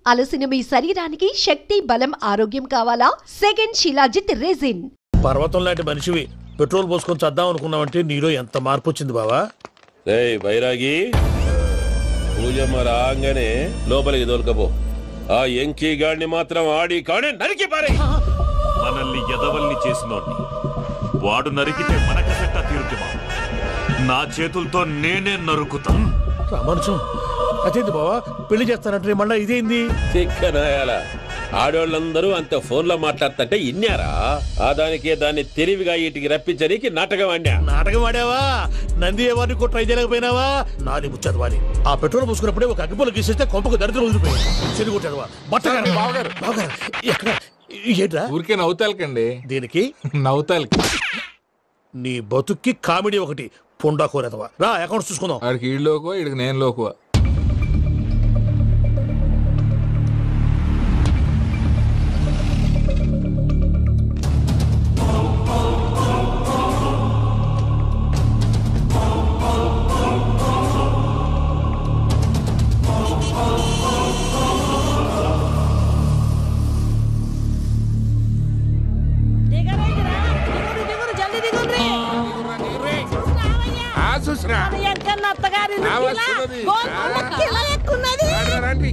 అలసిన మీ శరీరానికి శక్తి, బలం, ఆరోగ్యం కావాలా? Second shilajit resin. పర్వతం లాంటి మనిషివి పెట్రోల్ పోసుకొని చద్దాం అనుకున్నావంటే నీలో ఎంత మార్పు వచ్చింది బావా. వైరాగి పూజమ్మ రాగానే లోపలికి దొరకపో. ఆ ఎంకీ గాడిని మాత్రం ఆడి కాడే నరికి పారే. మనల్ని ఎదవల్ని చేసినోడ్ని వాడు నరికితే మనక పెట్ట తీరుతుమా? నా చేతులతో నేనే నరుకుతా. రామానుజం అదేంది బావా, పెళ్లి చేస్తానంటే మళ్ళా ఇదేంది? ఆడోళ్ళందరూ అంత ఫోన్ లో మాట్లాడుతుంటే ఇన్నారా? ఆ దానికే దాన్ని తెలివిగా వీటికి రప్పించడానికి నాటకం ఆడా. నాటకం ఆడావా? నంది ఎవరిని కూడా ట్రై చేయలేకపోయినావా? నాది ముచ్చదవాలి. ఆ పెట్రోల్ పూసుకున్నప్పుడే ఒక అగ్గిపొల గీసేస్తే కొంపకు దరిద్రం వదిలిపోయింది. చెరుగుంటాడువా బట్టగారు బావగారు బావగారు ఎక్కడ ఏంట్రా? ఊరికే నవ్వుతాలకండి. దీనికి నవ్వుతాలకి నీ బతుక్కి కామెడీ ఒకటి పుండా కోరేదవా. రా అకౌంట్స్ చూసుకుందాం. ఆడికి ఈడు లోకువా, ఈడికి నేను లోకువా.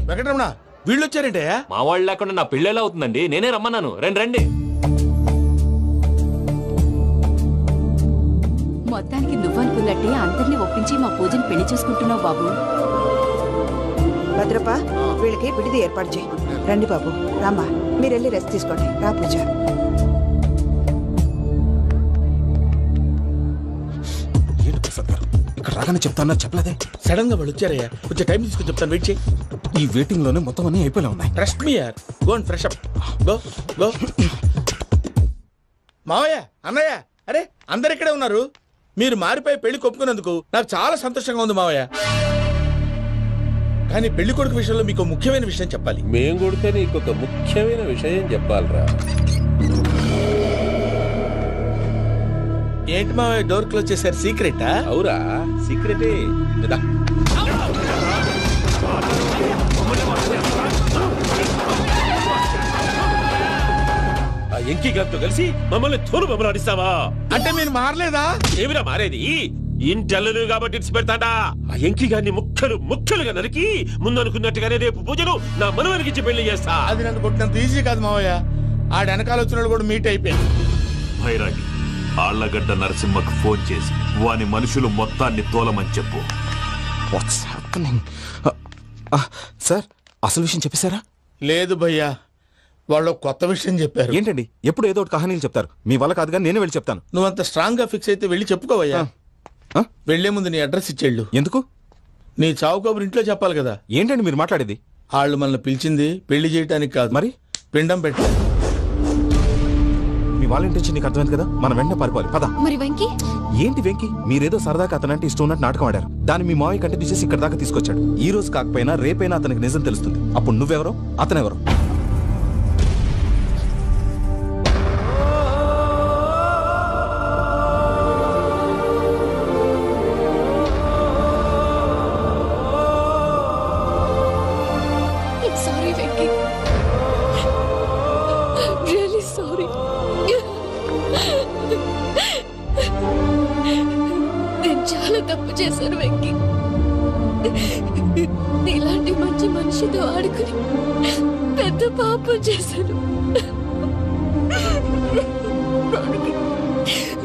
వెంకటరమణ వీళ్ళు వచ్చారంటే మా వాళ్ళు లేకుండా నా పెళ్ళి ఎలా అవుతుందండి? నేనే రమ్మన్నాను. రండి రండి. మొత్తానికి నువ్వనుకున్నట్టే అందరినీ ఒప్పించి మా పూజను పెళ్లి చేసుకుంటున్నావు బాబు. భద్రప్ప వీళ్ళకి విడిది ఏర్పాటు చేయి. రండి బాబు. రామ్మా మీరెళ్ళి రెస్ట్ తీసుకోండి. రా పూజ. ఇక్కడ రాగానే చెప్తాను చెప్పలేదే. సడన్ గా వాళ్ళు వచ్చారయ్యా, కొంచెం టైం తీసుకుని చెప్తాను. వెయిట్ చేయి. ఈ వెయిటింగ్ లోనే మొత్తం అన్ని అయిపోయి ఉన్నాయి. ట్రస్ట్ మీ యార్. Go and fresh up. Go go. మావయ్య, అన్నయ్య, అరే అందరు ఇక్కడే ఉన్నారు. మీరు మారిపోయి పెళ్లి కొప్పుకున్నందుకు నాకు చాలా సంతోషంగా ఉంది మావయ్య. కానీ పెళ్లి కొడుకు విషయంలో మీకు ముఖ్యమైన విషయం చెప్పాలి. మేం కొడితే నీకు ఒక ముఖ్యమైన విషయం చెప్పాలరా. ఏంటి మావయ్య డోర్ క్లోజ్ చేశారు? సీక్రెటా? అవురా, సీక్రెటే. ఆ ఎంకీ గారితో కలిసి మమ్మల్ని తోలు బొమ్మలాడిస్తావా? అంటే మీరు మారలేదా? ఏమిరా మారేది? ఇంటల్లు కాబట్టి ఇచ్చి పెడతాడా? ఆ ఎంకీ గారిని ముక్కలుగా నరికి ముందనుకున్నట్టుగానే రేపు పూజలు నా మనవనికి ఇచ్చి పెళ్లి చేస్తా. అది నన్ను కొట్టినంత ఈజీ కాదు మావయ్య. ఆ వెనకాల వచ్చిన కూడా మీట్ అయిపోయింది. భైరాగి ఆళ్లగడ్డ నరసింహకు ఫోన్ చేసి వాని మనుషులు మొత్తాన్ని తోలమని చెప్పు. What's happening? సార్ అసలు విషయం చెప్పేశారా? లేదు భయ్యా, వాళ్ళు కొత్త విషయం చెప్పారు. ఏంటండి ఎప్పుడు ఏదో ఒకటి కహానీలు చెప్తారు. మీ వల్ల కాదుగా నేనే వెళ్ళి చెప్తాను. నువ్వంత స్ట్రాంగ్ గా ఫిక్స్ అయితే వెళ్ళి చెప్పుకోవయ్యా. వెళ్లే ముందు నీ అడ్రస్ ఇచ్చేళ్ళు. ఎందుకు? నీ చావు కబురు ఇంట్లో చెప్పాలి కదా. ఏంటండి మీరు మాట్లాడేది? వాళ్ళు మనల్ని పిలిచింది పెళ్లి చేయడానికి కాదు, మరి పిండం పెట్టాలి. మీ వాళ్ళ ఇంటి నీకు అర్థమైంది కదా. మనం వెంటనే పారిపోవాలి. పద. మరి వెంకీ? ఏంటి వెంకీ? మీరేదో సరదాగా అతనంటే ఇష్టం ఉన్నట్టు నాటకం ఆడారు. దాన్ని మీ మావయ్య కంటిన్యూ చేసి ఇక్కడ దాకా తీసుకొచ్చాడు. ఈ రోజు కాకపోయినా రేపైనా అతనికి నిజం తెలుస్తుంది. అప్పుడు నువ్వెవరో అతనెవరో. చేశాను వెంకీ. ఇలాంటి మంచి మనిషితో ఆడుకుని పెద్ద పాపం చేశాను.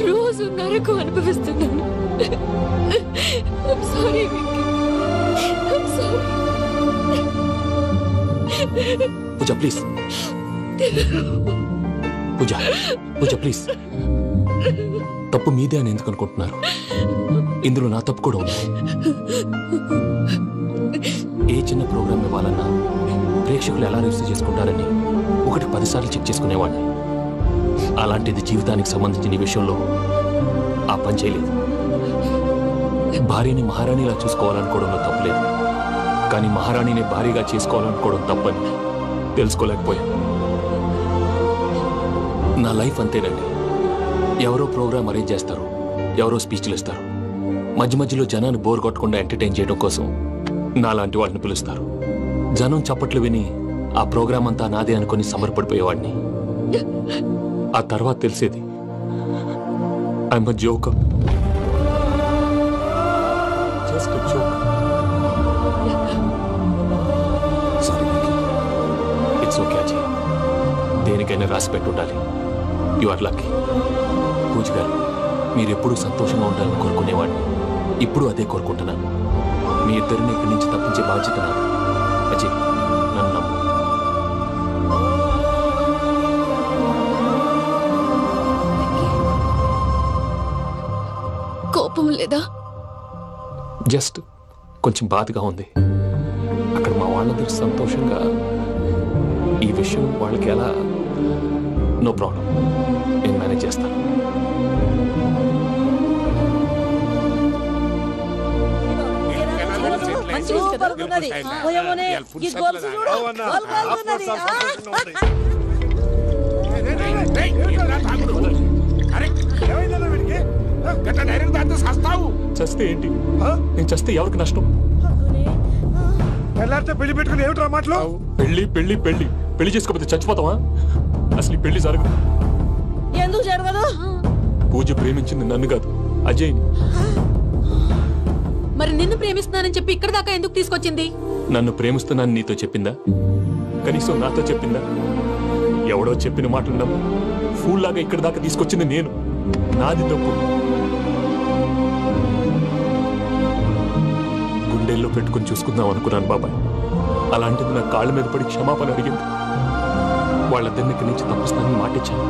రోజు నరకు అనుభవిస్తున్నాను. Sorry Venky, sorry. Pooja please. Pooja please. తప్పు మీదే అని ఎందుకు అనుకుంటున్నారు? ఇందులో నా తప్పు కూడా ఉంది. ఏ చిన్న ప్రోగ్రామ్ ఇవ్వాలన్నా ప్రేక్షకులు ఎలా రిసీవ్ చేసుకుంటారని 1-10 సార్లు చెక్ చేసుకునేవాడిని. అలాంటిది జీవితానికి సంబంధించిన ఈ విషయంలో ఆ పని చేయలేదు. భార్యని మహారాణిలా చూసుకోవాలనుకోవడంలో తప్పులేదు, కానీ మహారాణిని భార్యగా చేసుకోవాలనుకోవడం తప్పని తెలుసుకోలేకపోయాను. నా లైఫ్ అంతేనండి. ఎవరో ప్రోగ్రామ్ అరేంజ్ చేస్తారు, ఎవరో స్పీచ్లు ఇస్తారు. మధ్య మధ్యలో జనాన్ని బోర్ కొట్టకుండా ఎంటర్టైన్ చేయడం కోసం నాలాంటి వాళ్ళని పిలుస్తారు. జనం చప్పట్లు విని ఆ ప్రోగ్రాం అంతా నాదే అనుకుని సమర్పడిపోయేవాడిని. ఆ తర్వాత తెలిసేది I'm a joker. Just a joke. It's okay Ajay, దేనికైనా రాసి పెట్టుండాలి. You are lucky. పూజ గారు, మీరు ఎప్పుడూ సంతోషంగా ఉండాలని కోరుకునేవాడిని. ఇప్పుడు అదే కోరుకుంటున్నాను. మీ ఇద్దరిని ఇక్కడి నుంచి తప్పించే బాధ్యత నాది. అజయ్, నన్ను నమ్ము. కోపం లేదా? జస్ట్ కొంచెం బాధగా ఉంది. అక్కడ మా వాళ్ళందరూ సంతోషంగా ఈ విషయం వాళ్ళకి ఎలా. నో ప్రాబ్లం, నేను మేనేజ్ చేస్తాను. చస్తే ఏంటి? నేను చస్తే ఎవరికి నష్టం? పెళ్లి పెట్టుకుని ఏమిట్రా మాటలు? పెళ్లి పెళ్లి పెళ్లి పెళ్లి చేసుకోకపోతే చచ్చిపోతావా? అసలు ఈ పెళ్లి జరగదు. ఎందుకు జరగదు? పూజ ప్రేమించింది నన్ను కాదు, అజయ్ని. మరి నిన్ను ప్రేమిస్తున్నానని చెప్పి ఇక్కడ దాకా ఎందుకు తీసుకొచ్చింది? నన్ను ప్రేమిస్తున్నాను నీతో చెప్పిందా? కనీసం నాతో చెప్పిందా? ఎవడో చెప్పిన మాటలు నమ్ము ఫూల్ లాగా ఇక్కడ దాకా తీసుకొచ్చింది నేను. నాది తప్పు. గుండెల్లో పెట్టుకుని చూసుకుందాం అనుకున్నాను బాబాయ్. అలాంటిది నా కాళ్ళ మీద పడి క్షమాపణ అడిగింది. వాళ్ళిద్దరిని ఇక్కడి నుంచి తప్పిస్తానని మాటిచ్చాను.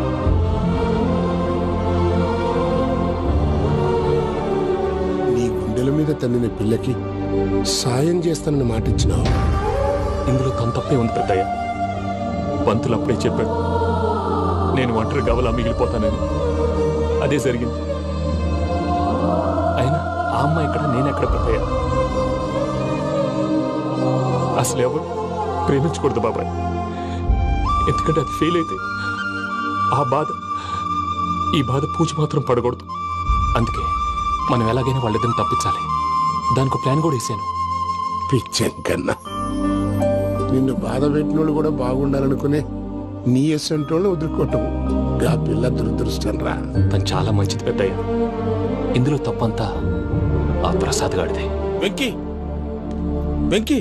నీ గుండెల మీద తన్నిన పిల్లకి సాయం చేస్తానని మాటిచ్చినావు. ఇందులో తన తప్పే ఉంది పెద్దయ్య. పంతులు అప్పుడే చెప్పాడు నేను ఒంటరి గవలా మిగిలిపోతానని. అదే జరిగింది. అయినా ఆ అమ్మాయి ఎక్కడ, నేనెక్కడ పెద్దయ్య? అసలు ఎవరు ప్రేమించకూడదు బాబాయ్. ఎందుకంటే అది ఫెయిల్ అయితే ఆ బాధ, ఈ బాధ పూజ మాత్రం పడకూడదు. అందుకే మనం ఎలాగైనా వాళ్ళిద్దరిని తప్పించాలి. దానికి ప్లాన్ కూడా వేసాను. పిచ్చంకన్నా, నిన్ను బాధ పెట్టినోళ్ళు కూడా బాగుండాలనుకునే నీ ఎసంటోళ్ళు వదులుకోవటం ఆ పిల్ల దురదృష్టం రా. తను చాలా మంచిది పెద్దయ్య. ఇందులో తప్పంతా ఆ ప్రసాద్ గాడిదే. వెంకీ, వెంకీ,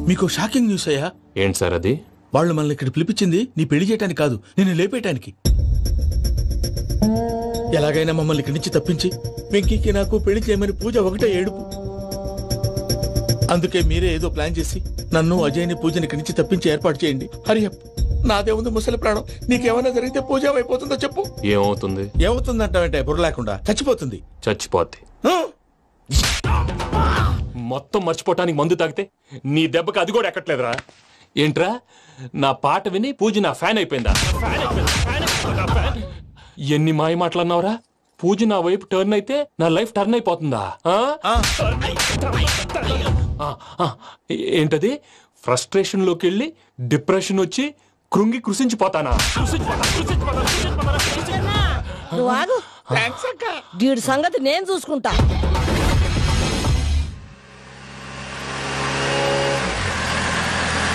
మీకు షాకింగ్ న్యూస్ అయ్యా. ఏంటి సార్ అది? వాళ్ళు మనల్ని ఇక్కడ పిలిపించింది నీ పెళ్లి చేయటానికి కాదు, నిన్ను లేపేయటానికి. ఎలాగైనా మమ్మల్ని ఇక్కడి నుంచి తప్పించి వెంకీకి నాకు పెళ్లి చేయమని పూజ ఒకటే ఏడుపు. అందుకే మీరే ఏదో ప్లాన్ చేసి నన్ను అజయ్ని పూజని ఇక్కడి నుంచి తప్పించి ఏర్పాటు చేయండి. హరియప్, నాదే ఉంది ముసలి ప్రాణం. నీకేమైనా జరిగితే పూజ అయిపోతుందో చెప్పు. ఏమవుతుంది? ఏమవుతుందంటావంటే బుర్ర లేకుండా చచ్చిపోతుంది. చచ్చిపోద్ది. మొత్తం మర్చిపోవటానికి మందు తాగితే నీ దెబ్బకి అది కూడా ఎక్కట్లేదురా. ఏంట్రా, నా పాట విని పూజ నా ఫ్యాన్ అయిపోయిందా? ఎన్ని మాయ మాటలన్నావురా? పూజ నా వైపు టర్న్ అయితే నా లైఫ్ టర్న్ అయిపోతుందా? ఏంటది? ఫ్రస్ట్రేషన్ లోకి వెళ్ళి డిప్రెషన్ వచ్చి కృంగి కృషించిపోతానా? వీడి సంగతి నేను చూసుకుంటా.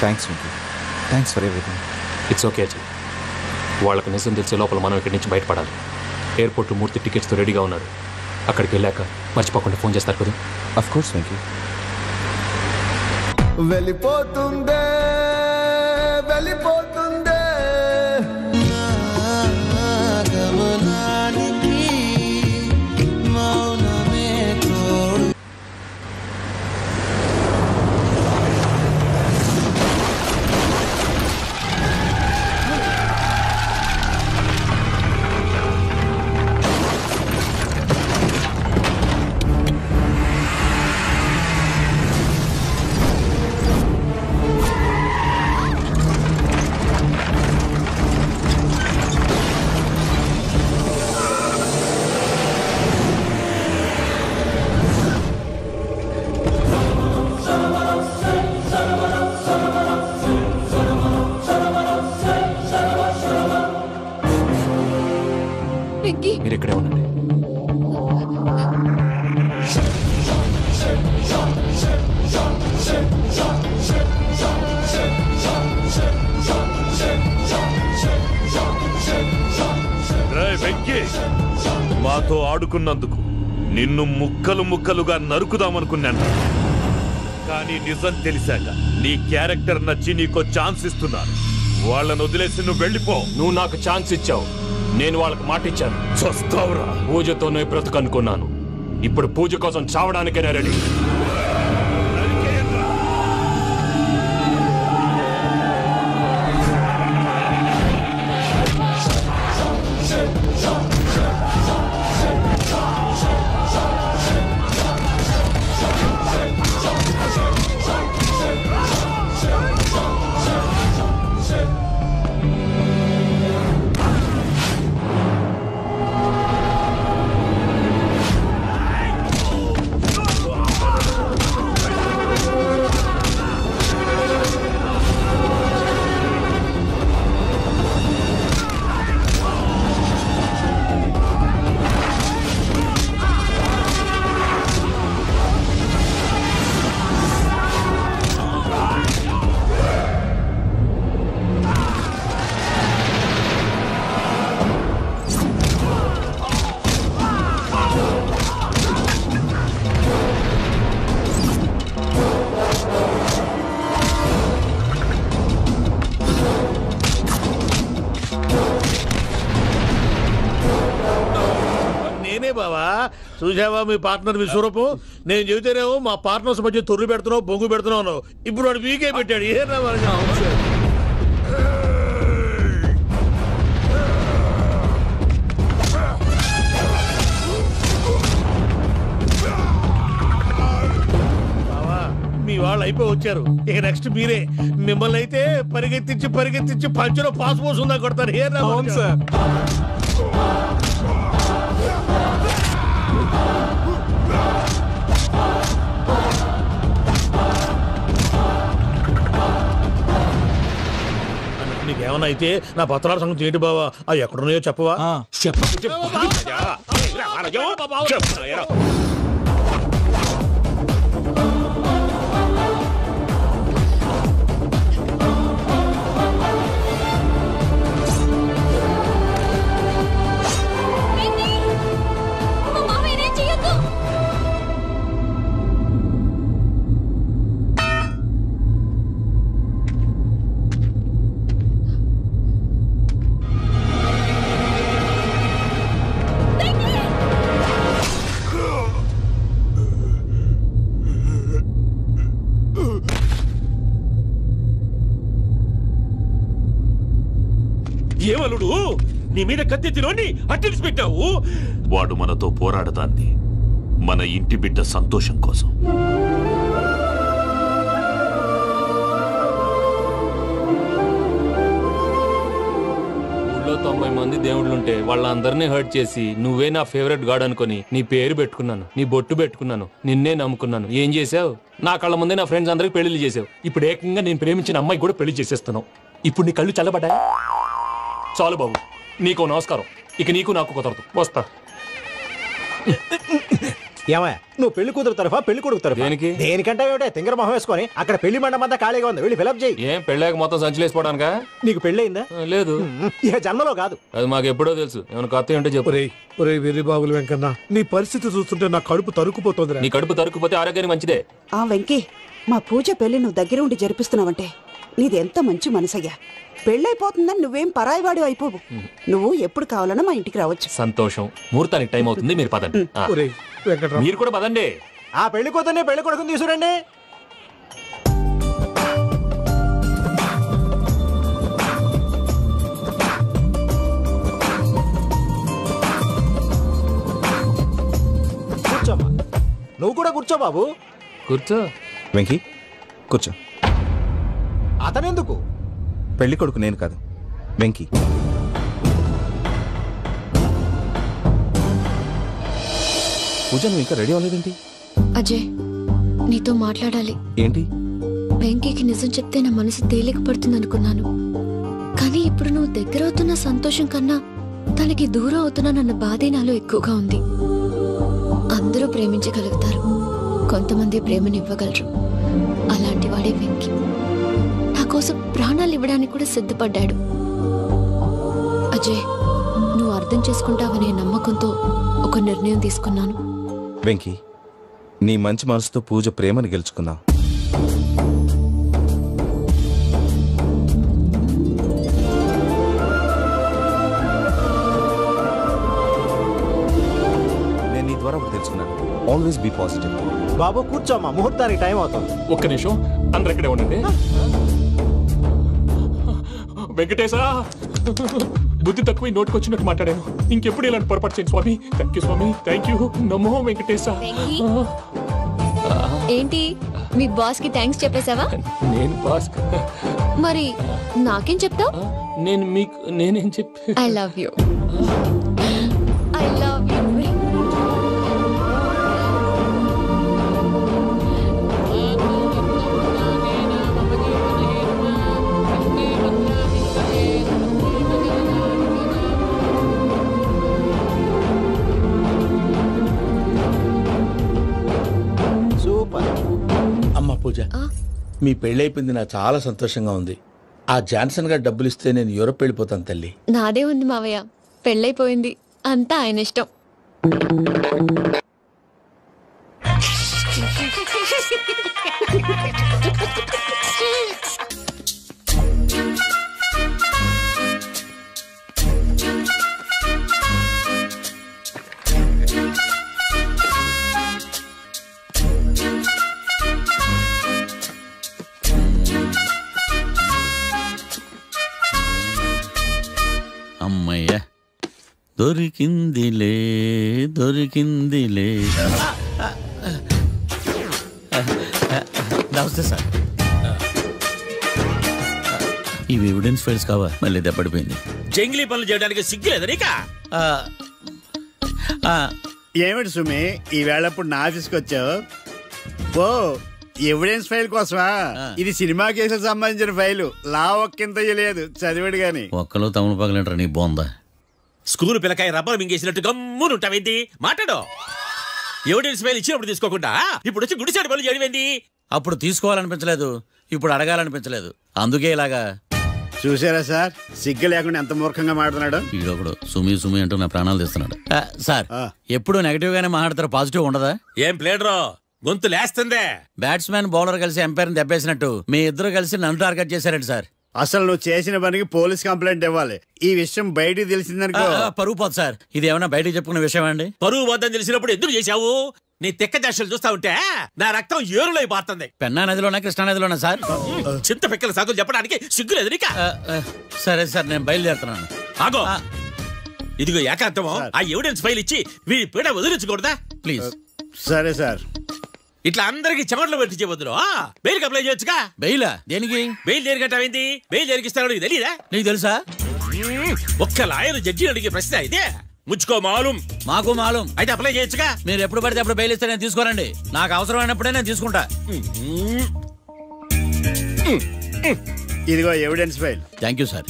Thanks Venky, thanks for everything. It's okay Ajay. వాళ్ళకి నిజం తెలిసే లోపల మనం ఇక్కడి నుంచి బయటపడాలి. ఎయిర్పోర్ట్ మూర్తి టికెట్స్తో రెడీగా ఉన్నాడు. అక్కడికి వెళ్ళాక మర్చిపోకుండా ఫోన్ చేస్తారు కదా. Of course Venky. వెళ్ళిపోతుందే వెళ్ళిపోతుందే గమనానికి మౌనమే తోడు. మీరు ఇక్కడే ఉండండి. నాతో ఆడుకున్నందుకు నిన్ను ముక్కలు ముక్కలుగా నరుకుదామనుకున్నాను. కానీ నిజం తెలిసాక నీ క్యారెక్టర్ నచ్చి నీకో ఛాన్స్ ఇస్తున్నాను. వాళ్ళను వదిలేసి నువ్వు వెళ్ళిపో. నువ్వు నాకు ఛాన్స్ ఇచ్చావు, నేను వాళ్ళకి మాట ఇచ్చాను. చస్తావురా. పూజతోనే బ్రతుకనుకున్నాను, ఇప్పుడు పూజ కోసం చావడానికైనా రెడీ. బావా చూసావా మీ పార్ట్నర్ విశ్వరూపం? నేను చెబితేనేమో మా పార్ట్నర్స్ మధ్య తొర్రు పెడుతున్నావు, బొంగు పెడుతున్నావు. ఇప్పుడు వాడు వీకే పెట్టాడు. ఏనా బావా మీ వాళ్ళు అయిపోయి వచ్చారు, ఇక నెక్స్ట్ మీరే. మిమ్మల్ని అయితే పరిగెత్తించి పరిగెత్తించి పంచలో పాస్ పోసుందా కొడతారు. ఏనా సార్ నీకేమన్నా అయితే నా పత్రాల సంగతి ఏంటి బావా? అవి ఎక్కడున్నాయో చెప్పవా? ఏమలుడు నీ మీద కత్తెత్తిలోని అట్టెలిసి పెట్టావు? వాడు మనతో పోరాడతాంది మన ఇంటి బిడ్డ సంతోషం కోసం. ఊళ్ళో 90 మంది దేవుళ్ళుంటే వాళ్ళందరినీ హర్ట్ చేసి నువ్వే నా ఫేవరెట్ గాడ్ అనుకుని నీ పేరు పెట్టుకున్నాను, నీ బొట్టు పెట్టుకున్నాను, నిన్నే నమ్ముకున్నాను. ఏం చేసావు? నా కళ్ళ ముందే నా ఫ్రెండ్స్ అందరికి పెళ్లి చేసావు. ఇప్పుడు ఏకంగా నేను ప్రేమించిన అమ్మాయి కూడా పెళ్లి చేసేస్తున్నావు. ఇప్పుడు నీ కళ్ళు చల్లబడ్డాయి. చాలు బాబు, నీకు నమస్కారం. ఇక నీకు నాకు కుదరదు, వస్తా. ఏమయ్య నువ్వు పెళ్లి కూతురు తరఫా పెళ్లి కొడుకు తరఫా? దేనికి? దేనికంటే ఏమిటే తింగర మొహం వేసుకొని అక్కడ పెళ్లి మండపం అంతా ఖాళీగా ఉంది, వెళ్ళి ఫిలప్ చేయి. ఏం పెళ్ళాక మొత్తం సంచలేసిపోవడానికా? నీకు పెళ్ళయిందా? లేదు. ఇక జన్మలో కాదు. అది మాకు ఎప్పుడో తెలుసు. ఏమైనా కొత్త ఏంటో చెప్పు. వెర్రి బాబులు వెంకన్న, నీ పరిస్థితి చూస్తుంటే నా కడుపు తరుక్కుపోతుంది. నీ కడుపు తరుక్కుపోతే ఆరోగ్యానికి మంచిదే. ఆ వెంకీ, మా పూజ పెళ్లి నువ్వు దగ్గర ఉండి జరిపిస్తున్నావంటే నీది ఎంత మంచి మనసయ్యా. పెళ్ళైపోతుందని నువ్వేం పరాయివాడు అయిపోవు. నువ్వు ఎప్పుడు కావాలన్నా మా ఇంటికి రావచ్చు. సంతోషం. ముహూర్తానికి టైం అవుతుంది, మీరు పదండి. మీరు కూడా పదండి. ఆ పెళ్లి కూతుర్ని పెళ్లి కొడుకుని తీసుకురండి. కూర్చోమ్మా. నువ్వు కూడా కూర్చో బాబు. కూర్చో. వెంకీ కూర్చో. అతనెందుకు? పెళ్లి కొడుకు నేను కాదు, వెంకీ. పూజ నువ్వు ఇంకా రెడీ అవ్వలేదేంటి? అజయ్, నీతో మాట్లాడాలి. ఏంటి? వెంకీకి నిజం చెప్తే నా మనసు తేలిక పడుతుంది అనుకున్నాను. కానీ ఇప్పుడు నువ్వు దగ్గర అవుతున్న సంతోషం కన్నా తనకి దూరం అవుతున్నానన్న బాధే నాలో ఎక్కువగా ఉంది. అందరూ ప్రేమించగలుగుతారు, కొంతమంది ప్రేమనివ్వగలరు. అలాంటి వాడే వెంకీ. నా కోసం ప్రాణాలు ఇవ్వడానికి కూడా సిద్ధపడ్డాడు. అజయ్, నువ్వు అర్థం చేసుకుంటావనే నమ్మకంతో ఒక నిర్ణయం తీసుకున్నాను. వెంకీ, నీ మంచి మనసుతో పూజ ప్రేమను గెలుచుకున్నావు. నేను నీ ద్వారా ఒకటి తెలుసుకున్నాను. Always be positive. బాబు కూర్చోమ్మా, ముహూర్తానికి టైం అవుతుంది. ఒక్క నిమిషం, అందరు ఇక్కడే ఉండండి. వెంకటేశా, బుద్ధి తక్కువ నోటికి వచ్చినట్టు మాట్లాడాను. ఇంకెప్పుడు ఇలాంటి పొరపాటు చేయండి స్వామి. థ్యాంక్ యూ స్వామి, థ్యాంక్ యూ. నమో వెంకటేశా. ఏంటి మీ బాస్ కి థ్యాంక్స్ చెప్పేశావా? నేను బాస్ మరి నాకేం చెప్తావు? నేనేం చెప్పి I love you. I love you. అమ్మ పూజ, మీ పెళ్ళైపోయింది, నాకు చాలా సంతోషంగా ఉంది. ఆ జాన్సన్ గారు డబ్బులు ఇస్తే నేను యూరోప్ వెళ్ళిపోతాను తల్లి. నాదే ఉంది మావయ్య, పెళ్ళైపోయింది, అంతా ఆయన ఇష్టం. అమ్మయ్య, దొరికిందిలే దొరికిందిలే. నమస్తే సార్. ఇవి ఎవిడెన్స్ ఫైల్స్ కావా? మళ్ళీ దెబ్బడిపోయింది. జంగిలీ పనులు చేయడానికి సిగ్గులేదు నీకా? ఏమిటి సుమి, ఈ వేళప్పుడు నా ఆఫీస్కి వచ్చావు? ఓ, ఎవిడెన్స్ ఫైల్ కోసమా? ఇది సినిమా కేసులకు సంబంధించిన ఫైలు. లా ఒక్కింత లేదు, చదివాడు గాని. ఒక్కలో తమను పగలంటారా నీ బోందా? School పిల్లకాయ rubber మింగేసినట్టు గమ్మునుంటావేంటి? మాట్లాడు. ఎవిడెన్స్ ఫైల్ ఇచ్చినప్పుడు తీసుకోకుండా ఇప్పుడు వచ్చి గుడిసాడు పనులు చేయడమేంటి? అప్పుడు తీసుకోవాలనిపించలేదు, ఇప్పుడు అడగాలనిపించలేదు, అందుకే ఇలాగా. చూసారా సార్, సిగ్గు లేకుండా ఎంత మూర్ఖంగా మాట్లాడుతున్నాడు. ఈడొకడు సుమి సుమి అంటూ నా ప్రాణాలు తీస్తున్నాడు. సార్, ఎప్పుడు నెగటివ్ గానే మాట్లాడతారు, పాజిటివ్ ఉండదా? ఏం ప్లేడరో గొంతు లేస్తుందే. బ్యాట్స్మెన్ బౌలర్ కలిసి ఎంపైర్ దెబ్బేసినట్టు మీ ఇద్దరు కలిసి నన్ను టార్గెట్ చేశారండి సార్. అసలు నువ్వు చేసిన పనికి పోలీస్ కంప్లైంట్ ఇవ్వాలి. ఈ విషయం బయటికి తెలిసిందనుకో పరువు పోదు సార్. ఇది ఏమైనా బయటికి చెప్పుకున్న విషయం అండి? పరువు వద్దని తెలిసినప్పుడు ఎందుకు చేశావు? నీ తెక్క దశలు చూస్తా ఉంటే నా రక్తం ఏరులై పారుతుంది. పెన్నా నదిలోనా కృష్ణా నదిలోనా సార్? చింత పిక్కల సాగులు చెప్పడానికి సిగ్గులేదు నీకా? సరే సార్, నేను బయలుదేరుతున్నాను. ఆగో, ఇదిగో ఏకాంతమో ఆ ఎవిడెన్స్ ఫైల్ ఇచ్చి వీడి పీడ వదిలించకూడదా ప్లీజ్? సరే సార్. ఇట్లా అందరికి చెమటలు పెట్టి చేయవద్దు. బెయిల్ అప్లై చేయొచ్చుగా. బెయిలా? దేనికి? బెయిల్ దేనికంటావేంది? బెయిల్ దేనికిస్తానో నీకు తెలీదా? నీకు తెలుసా? ఒక్క లాయర్ జడ్జి అడిగే ప్రశ్న ఇదే. ముచ్చుకో మాలూం. మాకు మాలూం. అయితే అప్లై చేయొచ్చుగా. మీరు ఎప్పుడు పడితే అప్పుడు బెయిల్ ఇస్తే నేను తీసుకోనండి. నాకు అవసరమైనప్పుడే నేను తీసుకుంటా. ఇదిగో evidence file. Thank you sir.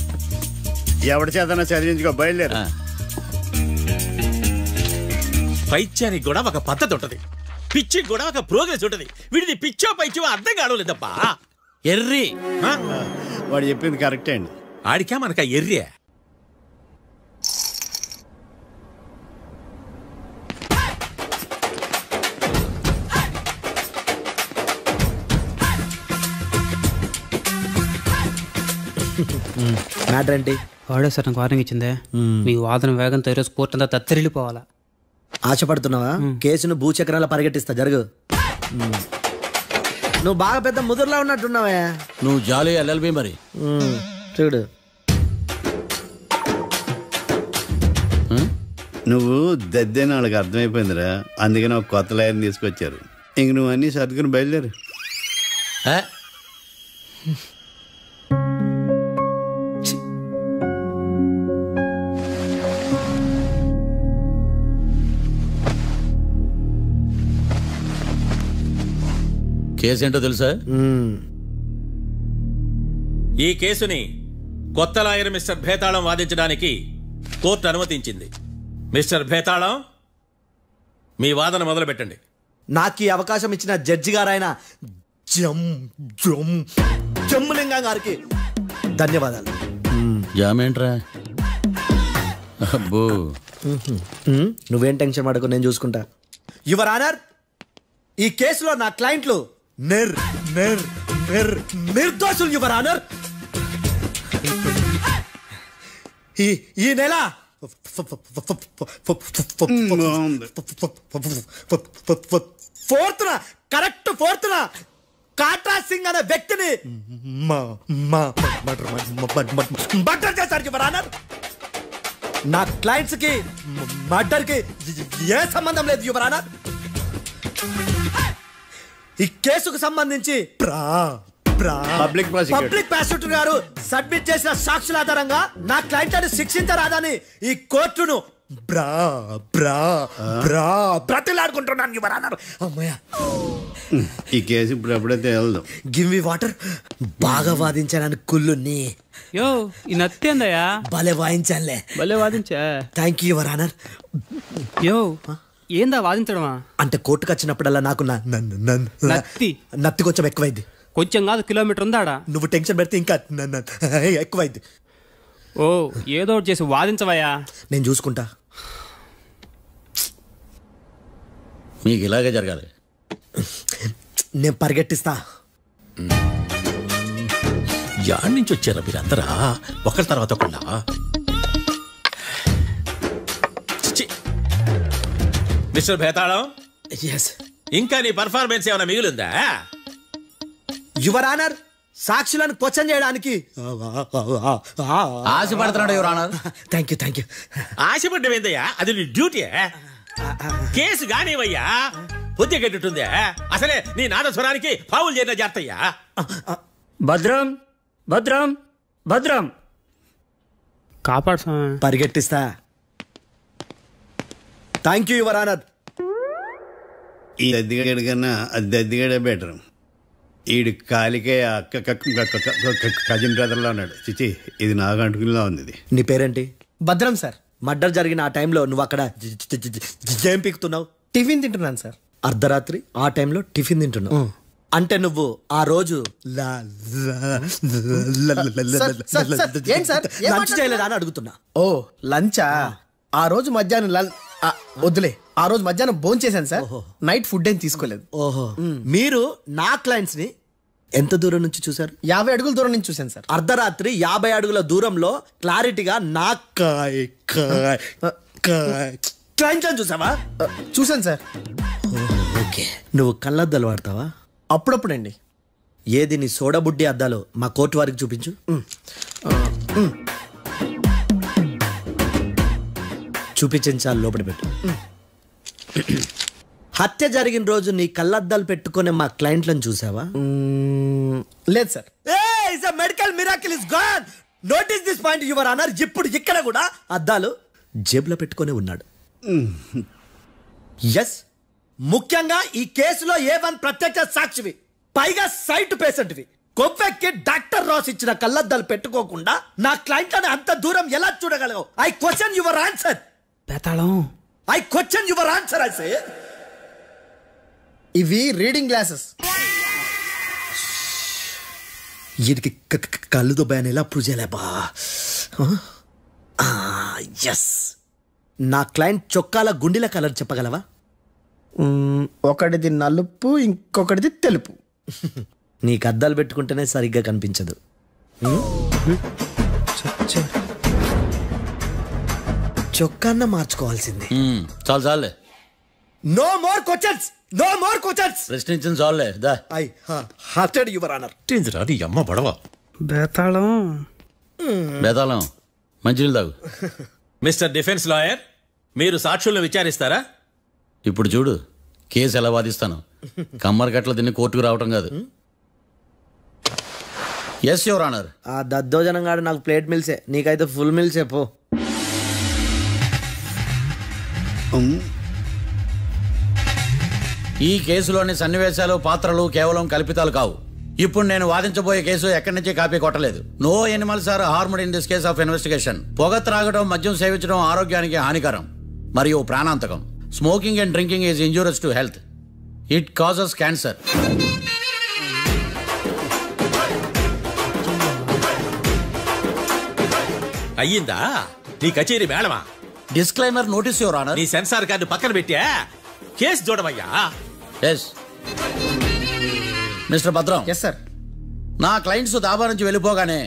ఎవరి చేతనా చదివించుకో, బయలుదేరు. పైత్యానికి కూడా ఒక పద్ధతి ఉంటది, పిచ్చికి కూడా ఒక ప్రోగ్రెస్ ఉంటది. వీడిది పిచ్చో పైచో అర్థం కావలేదప్పా. ఎర్రి. వాడు చెప్పింది కరెక్టే అండి. ఆడికా మనక ఎర్రి. మ్యాటర్ ఏంటి? వాడే సార్ నాకు వార్నింగ్ ఇచ్చిందే. మీ వాదన వేగంతో ఈరోజు కోర్టు అంతా తత్తరిల్లిపోవాలా. ఆశపడుతున్నావా? కేసును భూచక్రాల పరిగెట్టిస్తా, జరుగు. నువ్వు బాగా పెద్ద ముదురులా ఉన్నట్టున్నావా? నువ్వు జాలి ఎల్ఎల్బి మరి. చూడు, నువ్వు దద్దేని వాళ్ళకి అర్థమైపోయిందిరా, అందుకని ఒక కొత్త లాయర్ని తీసుకొచ్చారు. ఇంక నువ్వు అన్నీ సర్దుకుని బయలుదేరు. కేసేంటో తెలుసా? ఈ కేసుని కొత్త లాయర్ మిస్టర్ భేతాళం వాదించడానికి కోర్టు అనుమతించింది. మిస్టర్ భేతాళం, మీ వాదన మొదలు పెట్టండి. నాకు ఈ అవకాశం ఇచ్చిన జడ్జి గారైన జమ్ములింగం గారికి ధన్యవాదాలు. జామేంట్రా? అబ్బో నువ్వేం టెన్షన్ పడకు, నేను చూసుకుంటా. యువర్ ఆనర్, ఈ కేసులో నా క్లయింట్లు నిర్దోషులు యువర్ ఆనర్. ఈ నెల కరెక్ట్ ఫోర్త్న కాట్రా సింగ్ అనే వ్యక్తిని మర్డర్ చేశారు యువర్ ఆనర్. నా క్లయింట్స్ కి మర్డర్ కి ఏ సంబంధం లేదు యువర్ ఆనర్. ఈ కేసుకు సంబంధించి పబ్లిక్ ప్రాసిక్యూటర్ గారు సబ్మిట్ చేసిన సాక్షుల ఆధారంగా నా క్లయింట్ శిక్షించరాదని ఈ కోర్టును బ్రతిలాడుకుంటున్నాను యువర్ ఆనర్. అమ్మయ్య, ఈ కేసు ఇప్పుడు ఎప్పుడైతే వెళ్దాం. Give me water. బాగా వాదించానని కుళ్ళుని. యో ఈ నత్తేందయ్యా? భలే వాయించానులే. భలే వాదించా. Thank you your honour. యో ఏందా వాదించడమా? అంటే కోర్టుకు వచ్చినప్పుడల్లా నాకు నత్తి కొంచెం ఎక్కువైంది. కొంచెం కాదు, కిలోమీటర్ ఉందాడా. నువ్వు టెన్షన్ పెడితే ఇంకా ఎక్కువైంది. ఓ ఏదో ఒకటి చేసి వాదించవయ్యా. నేను చూసుకుంటా. మీకు ఇలాగే జరగాలి. నేను పరిగెట్టిస్తా. యాడ్ నుంచి వచ్చారా మీరందరా ఒకరి తర్వాత ఒకళ్ళ? మిస్టర్ భేతాళం, ఇంకా నీ పర్ఫార్మెన్స్ ఏమైనా మిగిలిందా? యువర్ ఆనర్, సాక్షులను క్వశ్చన్ చేయడానికి ఆశపడుతున్నాడు యువర్ ఆనర్. Thank you. ఆశపడ్డం ఏందయ్యా? అది నీ డ్యూటీ. కేసు గానివయ్యా, బుద్ధి గట్టుందే. అసలే నీ నాదస్వరానికి పావులు చేరిన జాతయ్యా. భద్రం భద్రం భద్రం కాపాడు. పరిగెట్టిస్తా. Thank you your honour. ఈ దద్దిగడి కన్నా అది దద్దిగడే బెటర్. ఈడు కాలికే కజిన్ బ్రదర్లో ఉన్నాడు. చిచి, ఇది నాగంటుకులా ఉంది. ఇది నీ పేరేంటి? భద్రం సార్. మర్డర్ జరిగిన ఆ టైంలో నువ్వు అక్కడ ఏం పీకుతున్నావు? టిఫిన్ తింటున్నాను సార్. అర్ధరాత్రి ఆ టైంలో టిఫిన్ తింటున్నావు అంటే నువ్వు ఆ రోజు లంచ్ చేయలేదా అని అడుగుతున్నా. ఓ లంచా? ఆ రోజు మధ్యాహ్నం వద్దులే, ఆ రోజు మధ్యాహ్నం భోజనం చేశాను సార్. నైట్ ఫుడ్ ఏం తీసుకోలేదు. ఓహో, మీరు నా క్లయింట్స్ ని ఎంత దూరం నుంచి చూసారు? 50 అడుగుల దూరం నుంచి చూశాను సార్. అర్ధరాత్రి 50 అడుగుల దూరంలో క్లారిటీగా నా క్లయింట్స్ చూసావా? చూశాను సార్. ఓకే, నువ్వు కళ్ళద్దాలు వాడతావా? అప్పుడప్పుడండి. ఏది నీ సోడబుడ్డి అద్దాలు మా కోర్టు వారికి చూపించు. చూపించాలి, లోపల పెట్టు. హత్య జరిగిన రోజు నీ కళ్ళద్దాలు పెట్టుకునే మా క్లయింట్లను చూసావా? లేదు sir. Medical miracle is gone. Notice this point your honour. ఇప్పుడు ఇక్కడ కూడా అద్దాలు జేబులో పెట్టుకునే ఉన్నాడు. ఎస్, ముఖ్యంగా ఈ కేసులో A1 ప్రత్యక్ష సాక్షివి, పైగా సైట్ పేషెంట్వి. కొవ్వెక్కి డాక్టర్ రాస్ ఇచ్చిన కళ్ళద్దాలు పెట్టుకోకుండా నా క్లయింట్లను అంత దూరం ఎలా చూడగలవు? I question your answer. బేతాళం, I question your answer. I say ఇవి రీడింగ్ గ్లాసెస్. వీటికి కళ్ళు దుబ్బాయని ఎలా ప్రూవ్ చేయలేబా? ఎస్, నా క్లయింట్ చొక్కాల గుండెల కలర్ చెప్పగలవా? ఒకటిది నలుపు, ఇంకొకటిది తెలుపు. నీకు అద్దాలు పెట్టుకుంటేనే సరిగ్గా కనిపించదు. చొక్కాన్న మార్చుకోవాల్సింది. చాలు చాలే. No more questions, no more questions. ప్రశ్నించిన చాలులే. I hearted your honour. నీ అమ్మ బడవ. బేతాళం బేతాళం, మంచినీళ్ళు తాగు. మిస్టర్ డిఫెన్స్ లాయర్, మీరు సాక్షులను విచారిస్తారా? ఇప్పుడు చూడు కేసు ఎలా వాదిస్తాను. కమ్మరి కట్ల తిని కోర్టుకు రావటం కాదు. Yes your honour. ఆ దద్దోజనం గాడు నాకు ప్లేట్ మిల్సే, నీకైతే ఫుల్ మిల్సే. పో. ఈ కేసులోని సన్నివేశాలు, పాత్రలు కేవలం కల్పితాలు కావు. ఇప్పుడు నేను వాదించబోయే కేసు ఎక్కడి నుంచి కాపీ కొట్టలేదు. No animals are harmed in this case of investigation. పొగ త్రాగడం, మద్యం సేవించడం ఆరోగ్యానికి హానికరం మరియు ప్రాణాంతకం. Smoking and drinking is injurious to health. It causes cancer. అయ్యిందా? నీ కచేరీ మేడమా? Disclaimer notice your honour. నీ సెన్సార్ కార్డు పక్కన పెట్టా కేసు చూడమయ్యా. Yes mister Bhadram. Yes sir. నా క్లయింట్స్ దాబా నుంచి వెళ్ళిపోగానే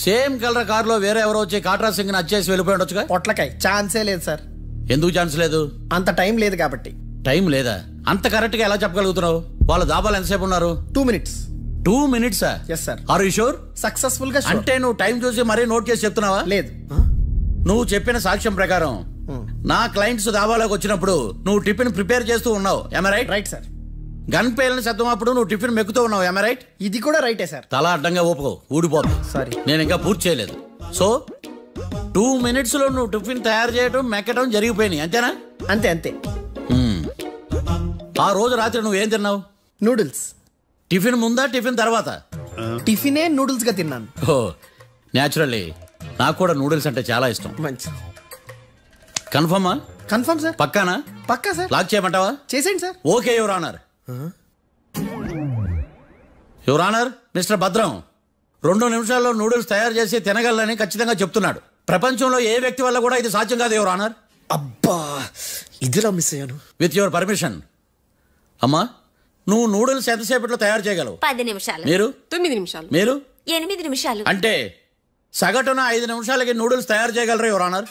సేమ్ కలర్ కారులో వేరే ఎవరో వచ్చి కాట్రా సింగ్ ని వచ్చేసి వెళ్ళిపోయి ఉండొచ్చుగా? పొట్లకాయ ఛాన్సే లేదు సార్. ఎందుకు ఛాన్స్ లేదు? అంత టైం లేదు కాబట్టి. టైం లేదా? అంత కరెక్ట్ గా ఎలా చెప్పగలుగుతున్నావు? వాళ్ళ దాబాలు ఎంతసేపు ఉన్నారు? 2 minutes. 2 minutes? Yes sir. Are you sure? Successful గా. అంటే నువ్వు టైం చూసి మరీ నోట్ చేసి చెప్తున్నావా? లేదు. నువ్వు చెప్పిన సాక్ష్యం ప్రకారం నా క్లయింట్స్ దాబాలోకి వచ్చినప్పుడు నువ్వు టిఫిన్ ప్రిపేర్ చేస్తూ ఉన్నావు. am I right? Right sir. Gun పేలిన శబ్దం అప్పుడు నువ్వు టిఫిన్ మెక్కుతూ ఉన్నావు. am I right? ఇది కూడా రైటే సార్. తల అడ్డంగా ఊపుకో, ఊడిపోతుంది. సారీ, నేను ఇంకా పూర్తి చేయలేదు. సో 2 minutes లో నువ్వు టిఫిన్ తయారు చేయడం మెక్కడం జరిగిపోయినాయి, అంతేనా? అంతే అంతే. ఆ రోజు రాత్రి నువ్వేం తిన్నావు? నూడిల్స్. టిఫిన్ ముందా టిఫిన్ తర్వాత? టిఫినే నూడిల్స్ గా తిన్నాను. ఓ న్యాచురల్లీ నాకు కూడా నూడిల్స్ అంటే చాలా ఇష్టం. మంచి. కన్ఫర్మా? Confirm sir. పక్కానా? పక్కా సార్. లాక్ చేయమంటావా? చేసేయండి sir. Okay your honour. Your honour, mister Bhadram 2 నిమిషాల్లో నూడిల్స్ తయారు చేసి తినగలని ఖచ్చితంగా చెప్తున్నాడు. ప్రపంచంలో ఏ వ్యక్తి వల్ల కూడా ఇది సాధ్యం కాదు యువర్ ఆనర్. అబ్బా, ఇదిలా మిస్ అయ్యాను. With your permission. అమ్మా, నువ్వు నూడిల్స్ ఎంతసేపట్లో తయారు చేయగలవు? 10 నిమిషాలు. మీరు? 9 నిమిషాలు. మీరు? 8 నిమిషాలు. అంటే సగటున 5 నిమిషాలకి నూడిల్స్ తయారు చేయగలరు యువర్ ఆనర్.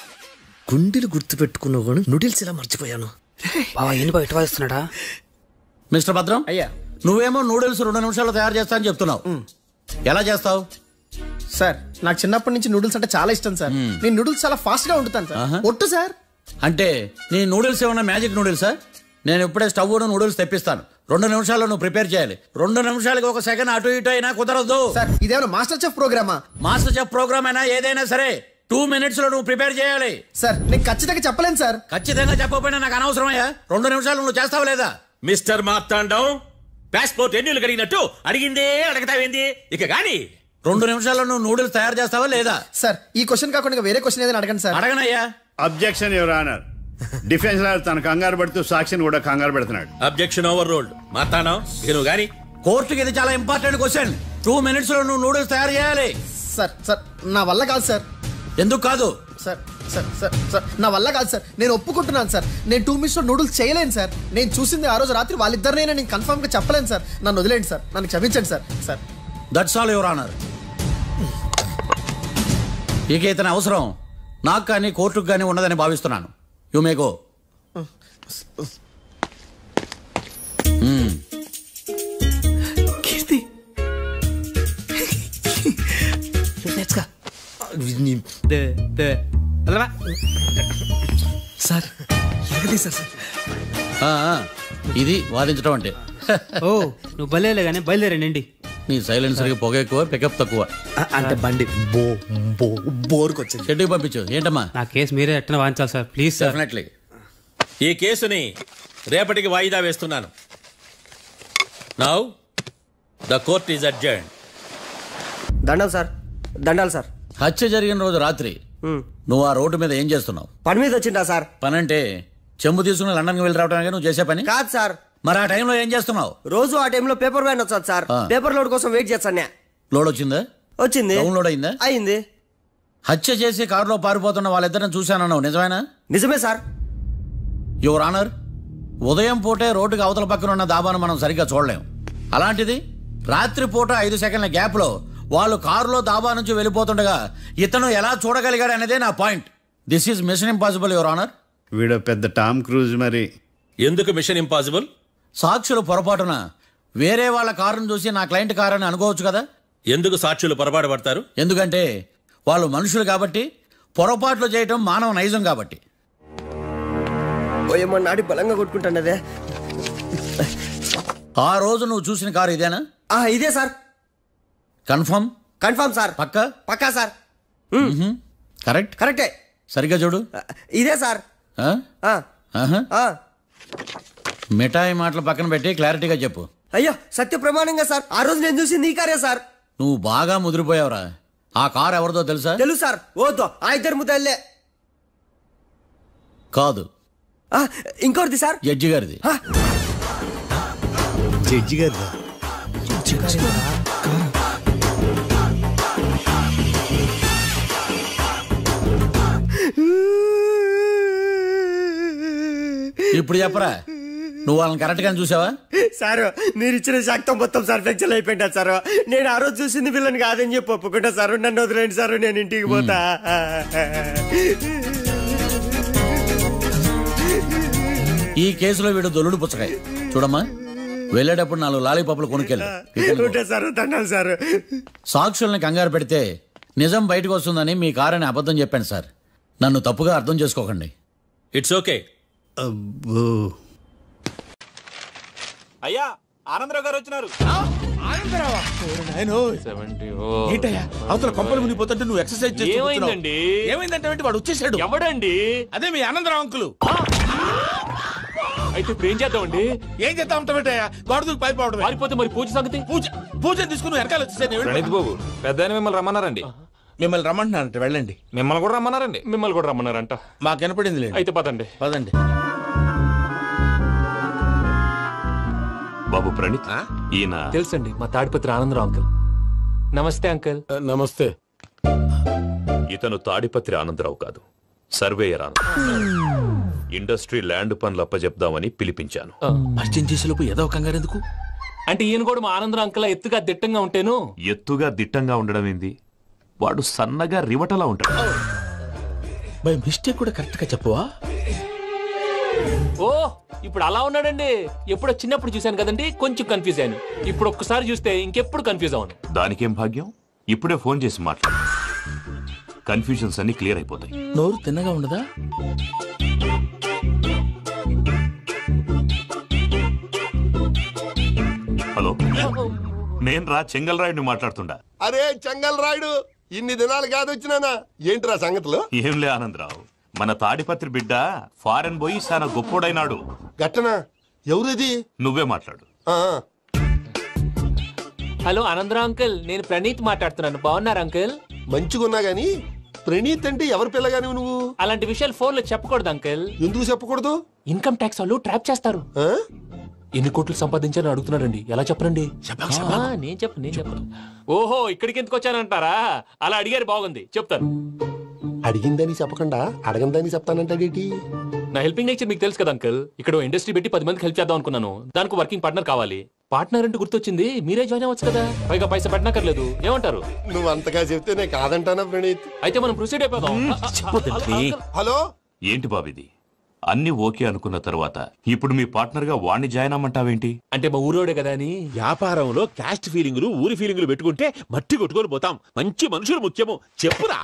గుండెలు గుర్తు పెట్టుకున్నావు కానీ నూడిల్స్ ఇలా మర్చిపోయాను. బయట వాయిస్తున్నాడా? మిస్టర్ భద్రం, అయ్యా, నువ్వేమో నూడిల్స్ 2 నిమిషాల్లో తయారు చేస్తా అని చెప్తున్నావు. ఎలా చేస్తావు? సార్ నాకు చిన్నప్పటి నుంచి నూడిల్స్ అంటే చాలా ఇష్టం సార్. నేను నూడిల్స్ చాలా ఫాస్ట్ గా వండుతాను సార్. ఒట్టు సార్. అంటే నీ నూడిల్స్ ఏమన్నా మ్యాజిక్ నూడిల్సా? నేను ఇప్పుడే స్టవ్ నూడిల్స్ తెప్పిస్తాను. 2 నిమిషాల్లో నువ్వు ప్రిపేర్ చేయాలి. 2 నిమిషాలకి 1 సెకండ్ అటు ఇటు అయినా కుదరదు సార్. ఇదేమన్నా మాస్టర్ చెఫ్ ప్రోగ్రామా? మాస్టర్ చెఫ్ ప్రోగ్రామ్ అయినా ఏదైనా సరే 2 minutes లో నువ్వు ప్రిపేర్ చేయాలి. సార్ నేను ఖచ్చితంగా చెప్పలేను సార్. ఖచ్చితంగా చెప్పకపోయినా నాకు అనవసరమయ్యా. 2 నిమిషాలు నువ్వు చేస్తావా లేదా? మిస్టర్ మార్తాండం, పాస్పోర్ట్ ఎన్నిళ్ళు కడిగినట్టు అడిగిందే అడగతావేంది? ఇక గాని 2 నిమిషాల్లో నువ్వు నూడిల్స్ తయారు చేస్తావా లేదా? సార్ ఈ క్వశ్చన్ కాకుండా వేరే క్వశ్చన్ ఏదైనా అడగండి సార్. అడగనయ్యా. Objection your honour. Defence lawyer తన కంగారు పడుతూ సాక్షిని కూడా కంగారు పెడుతున్నాడు. Objection over ruled. మార్తాండం, ఇక నువ్వు గాని. కోర్టుకి ఇది చాలా ఇంపార్టెంట్ క్వశ్చన్. 2 minutes లో నువ్వు నూడిల్స్ తయారు చేయాలి. సార్ సార్ నా వల్ల కాదు సార్. ఎందుకు కాదు? సార్ సార్ సార్ సార్ నా వల్ల కాదు సార్. నేను ఒప్పుకుంటున్నాను సార్. నేను 2 minutes లో నూడిల్స్ చేయలేను సార్. నేను చూసింది ఆ రోజు రాత్రి వాళ్ళిద్దరినైనా నేను కన్ఫర్మ్ గా చెప్పలేను సార్. నన్ను వదిలేండి సార్. నన్ను క్షమించండి sir. Sir that's all your honour. ఇక ఇతని అవసరం నాకు కానీ కోర్టుకు కానీ ఉన్నదని భావిస్తున్నాను. You may go. Keerthi sir ఎలాగదీశారు సార్? ఇది వాదించడం అంటే. ఓ నువ్వు బలేలే కానీ బయలుదేరండి. నీ సైలెన్సర్కి పొగ ఎక్కువ, పికప్ తక్కువ. అంటే బండి బోర్కి వచ్చింది. షెడ్యూల్ పంపించు. ఏంటమ్మా? నా కేసు మీరే ఎట్టన వాయించాలి సార్, ప్లీజ్ సార్. డెఫినెట్లీ. ఈ కేసుని రేపటికి వాయిదా వేస్తున్నాను. Now the court is adjourned. దండాలు సార్. దండాలు సార్. హత్య జరిగిన రోజు రాత్రి నువ్వు ఆ రోడ్డు మీద ఏం చేస్తున్నావు? పని మీద వచ్చిందా సార్? పని అంటే చెంబు తీసుకుని లండన్కి వెళ్ళి రావడానికి నువ్వు చేసే పని కాదు సార్. మరి ఆ టైంలో ఏం చేస్తున్నావు? రోజు ఆ టైంలో పేపర్ వ్యాన్ వచ్చాది సార్. పేపర్ లోడ్ కోసం వెయిట్ చేస్తాను. లోడ్ వచ్చిందా? వచ్చింది. డౌన్లోడ్ అయిందా? అయింది. హత్య చేసి కారులో పారిపోతున్న వాళ్ళిద్దరిని చూశానన్నావు, నిజమేనా? నిజమే సార్. యువర్ ఆనర్, ఉదయం పూటే రోడ్డుకి అవతల పక్కన ఉన్న దాబాను మనం సరిగ్గా చూడలేం. అలాంటిది రాత్రి పూట 5 సెకండ్ల గ్యాప్ లో వాళ్ళు కారులో దాబా నుంచి వెళ్ళిపోతుండగా ఇతను ఎలా చూడగలిగాడు అనేదే నా point. This is mission impossible your honour. వీడు పెద్ద టామ్ క్రూజ్. మరి ఎందుకు మిషన్ ఇంపాసిబుల్? సాక్షులు పొరపాటున వేరే వాళ్ళ కారును చూసి నా క్లయింట్ కారు అని అనుకోవచ్చు కదా. ఎందుకు సాక్షులు పొరపాటు పడతారు? ఎందుకంటే వాళ్ళు మనుషులు కాబట్టి, పొరపాట్లు చేయటం మానవ నైజం కాబట్టి. నాడి బలంగా కొట్టుకుంటానదే. ఆ రోజు నువ్వు చూసిన కారు ఇదేనా? ఇదే sir. Confirm? Confirm sir. Pakka? Pakka sir. Correct? కరెక్టే. సరిగ్గా చూడు. ఇదే సార్. మిఠాయి మాటలు పక్కన పెట్టి క్లారిటీగా చెప్పు. అయ్యో సత్య ప్రమాణంగా సార్, ఆ రోజు నేను చూసి నీ కారే సార్. నువ్వు బాగా ముదిరిపోయావురా. ఆ కారు ఎవరిదో తెలుసా? తెలుసు సార్. ఓతో ఆ ఇద్దరు ముద్దల్లే. కాదు, ఇంకోటిది సార్. జడ్జి గారిది. జడ్జి గారిదా? ఇప్పుడు చెప్పరా, నువ్వు వాళ్ళని కరెక్ట్ గా చూసావా? సార్ మీరు ఇచ్చిన శాక్తం మొత్తం సర్ఫెక్చర్ అయిపోయింటా సార్. నేను ఆ రోజు చూసింది వీళ్ళని కాదని చెప్పి ఒప్పుకుంటా సార్. నన్ను వదిలేండి సార్, నేను ఇంటికి పోతా. ఈ కేసులో వీడు దొల్లుడు పుచ్చకాయ. చూడమ్మా, వెళ్ళేటప్పుడు 4 లాలీపాపులు కొనుక్కెళ్ళు సార్. సాక్షుల్ని కంగారు పెడితే నిజం బయటకు వస్తుందని మీ కారని అబద్ధం చెప్పాను సార్. నన్ను తప్పుగా అర్థం చేసుకోకండి. It's okay. అయ్యా, ఆనందరావు గారు వచ్చినారు. అవతల కొంపలు మునిగిపోతుంటే నువ్వు ఎక్సర్సైజ్ ఏమైందండి? ఏమైందంటే వాడు వచ్చేసాడు. ఎవడండి? అదే మీ ఆనందరావు అంకులు. అయితే ఇప్పుడు ఏం చేద్దామండి? ఏం చేద్దాం అంటావేటయ్యా? గొడవకు పైపోవడం. పారిపోతే మరి పూజ సంగతి? పూజ తీసుకుని వెనకాల వచ్చేసాను. ప్రణీత్ బాబు, పెద్ద మిమ్మల్ని రమ్మన్నారండి. మిమ్మల్ని రమ్మంటున్నారంట, వెళ్ళండి. మిమ్మల్ని కూడా రమ్మన్నారండి. మిమ్మల్ని కూడా రమ్మన్నారంట. మాకు వినపడింది లేదు. అయితే పదండి. పదండి. బాబు ప్రణీత్, ఈయన తెలుసండి, మా తాడిపత్రి ఆనందరావు అంకుల్. నమస్తే అంకుల్. నమస్తే. ఇతను తాడిపత్రి ఆనందరావు కాదు, సర్వేయర్ ఆనందరావు. ఇండస్ట్రీ ల్యాండ్ పనులు అప్పచెప్దామని పిలిపించాను. పరిచయం చేసేలోపు ఏదో కంగారు ఎందుకు? అంటే ఈయన కూడా మా ఆనందరావు అంకుల్ ఎత్తుగా దిట్టంగా ఉంటాను. ఎత్తుగా దిట్టంగా ఉండడం ఏంది? వాడు సన్నగా రివటలా ఉంటాడు. బై మిస్టేక్ కూడా కరెక్ట్ గా చెప్పవా? ఓ, ఇప్పుడు అలా ఉన్నాడండి. ఎప్పుడో చిన్నప్పుడు చూశాను కదండి, కొంచెం కన్ఫ్యూజ్ అయ్యాను. ఇప్పుడు ఒక్కసారి చూస్తే ఇంకెప్పుడు కన్ఫ్యూజ్ అవ్వను. దానికేం భాగ్యం, ఇప్పుడే ఫోన్ చేసి మాట్లాడు. కన్ఫ్యూజన్స్ అన్ని క్లియర్ అయిపోతాయి. నోరు తిన్నగా ఉండదా? హలో, నేను రా చెంగల్ రాయుడిని మాట్లాడుతుండా. అరే చెంగల్ రాయుడు, ఇన్ని దినాలు కాదు వచ్చినానా? ఏంట్రా సంగతులు? ఏంలే ఆనందరావు, మన తాడిపత్రి బిడ్డ ఫారెన్ పోయి చాలా గొప్పోడైనాడు. గట్టనా? ఎవరిది? నువ్వే మాట్లాడు. హలో ఆనందరావు అంకుల్, నేను ప్రణీత్ మాట్లాడుతున్నాను. బాగున్నారు అంకుల్? మంచిగున్నా గాని ప్రణీత్ అంటే ఎవరి పిల్లగాని నువ్వు? అలాంటి విషయాలు ఫోన్ లో చెప్పకూడదు అంకుల్. ఎందుకు చెప్పకూడదు? ఇన్కమ్ ట్యాక్స్ వాళ్ళు ట్రాప్ చేస్తారు. ఎన్ని కోట్లు సంపాదించాలని అడుగుతున్నారండి. ఎలా చెప్పరండి? నేను చెప్పను. ఓహో, ఇక్కడికి ఎందుకు వచ్చానంటారా? అలా అడిగారు, బాగుంది, చెప్తాను. అడిగిందని చెప్పకుండా అడగందని చెప్తానంటాడేటి? నా హెల్పింగ్ నేచర్ మీకు తెలుసు కదా అంకుల్. ఇక్కడ ఇండస్ట్రీ పెట్టి 10 మందికి హెల్ప్ చేద్దాం అనుకున్నాను. దానికి వర్కింగ్ పార్ట్నర్ కావాలి. పార్ట్నర్ అంటే గుర్తొచ్చింది, మీరే జాయిన్ అవ్వచ్చు కదా. పైగా పైసా పెట్టనక్కర్లేదు. ఏమంటారు? నువ్వు అంతగా చెప్తే నేను కాదంటానా ప్రణీత్? అయితే మనం ప్రొసీడ్ అయిపోదాం. హలో, ఏంటి బాబిది? అన్ని ఓకే అనుకున్న తర్వాత ఇప్పుడు మీ పార్ట్నర్ గా వాణ్ణి జాయిన్ అమ్మంటావేంటి? అంటే మా ఊరోడే కదా అని. వ్యాపారంలో క్యాస్ట్ ఫీలింగులు, ఊరి ఫీలింగులు పెట్టుకుంటే మట్టి కొట్టుకొని పోతాం. మంచి మనుషులు ముఖ్యము. చెప్పురా.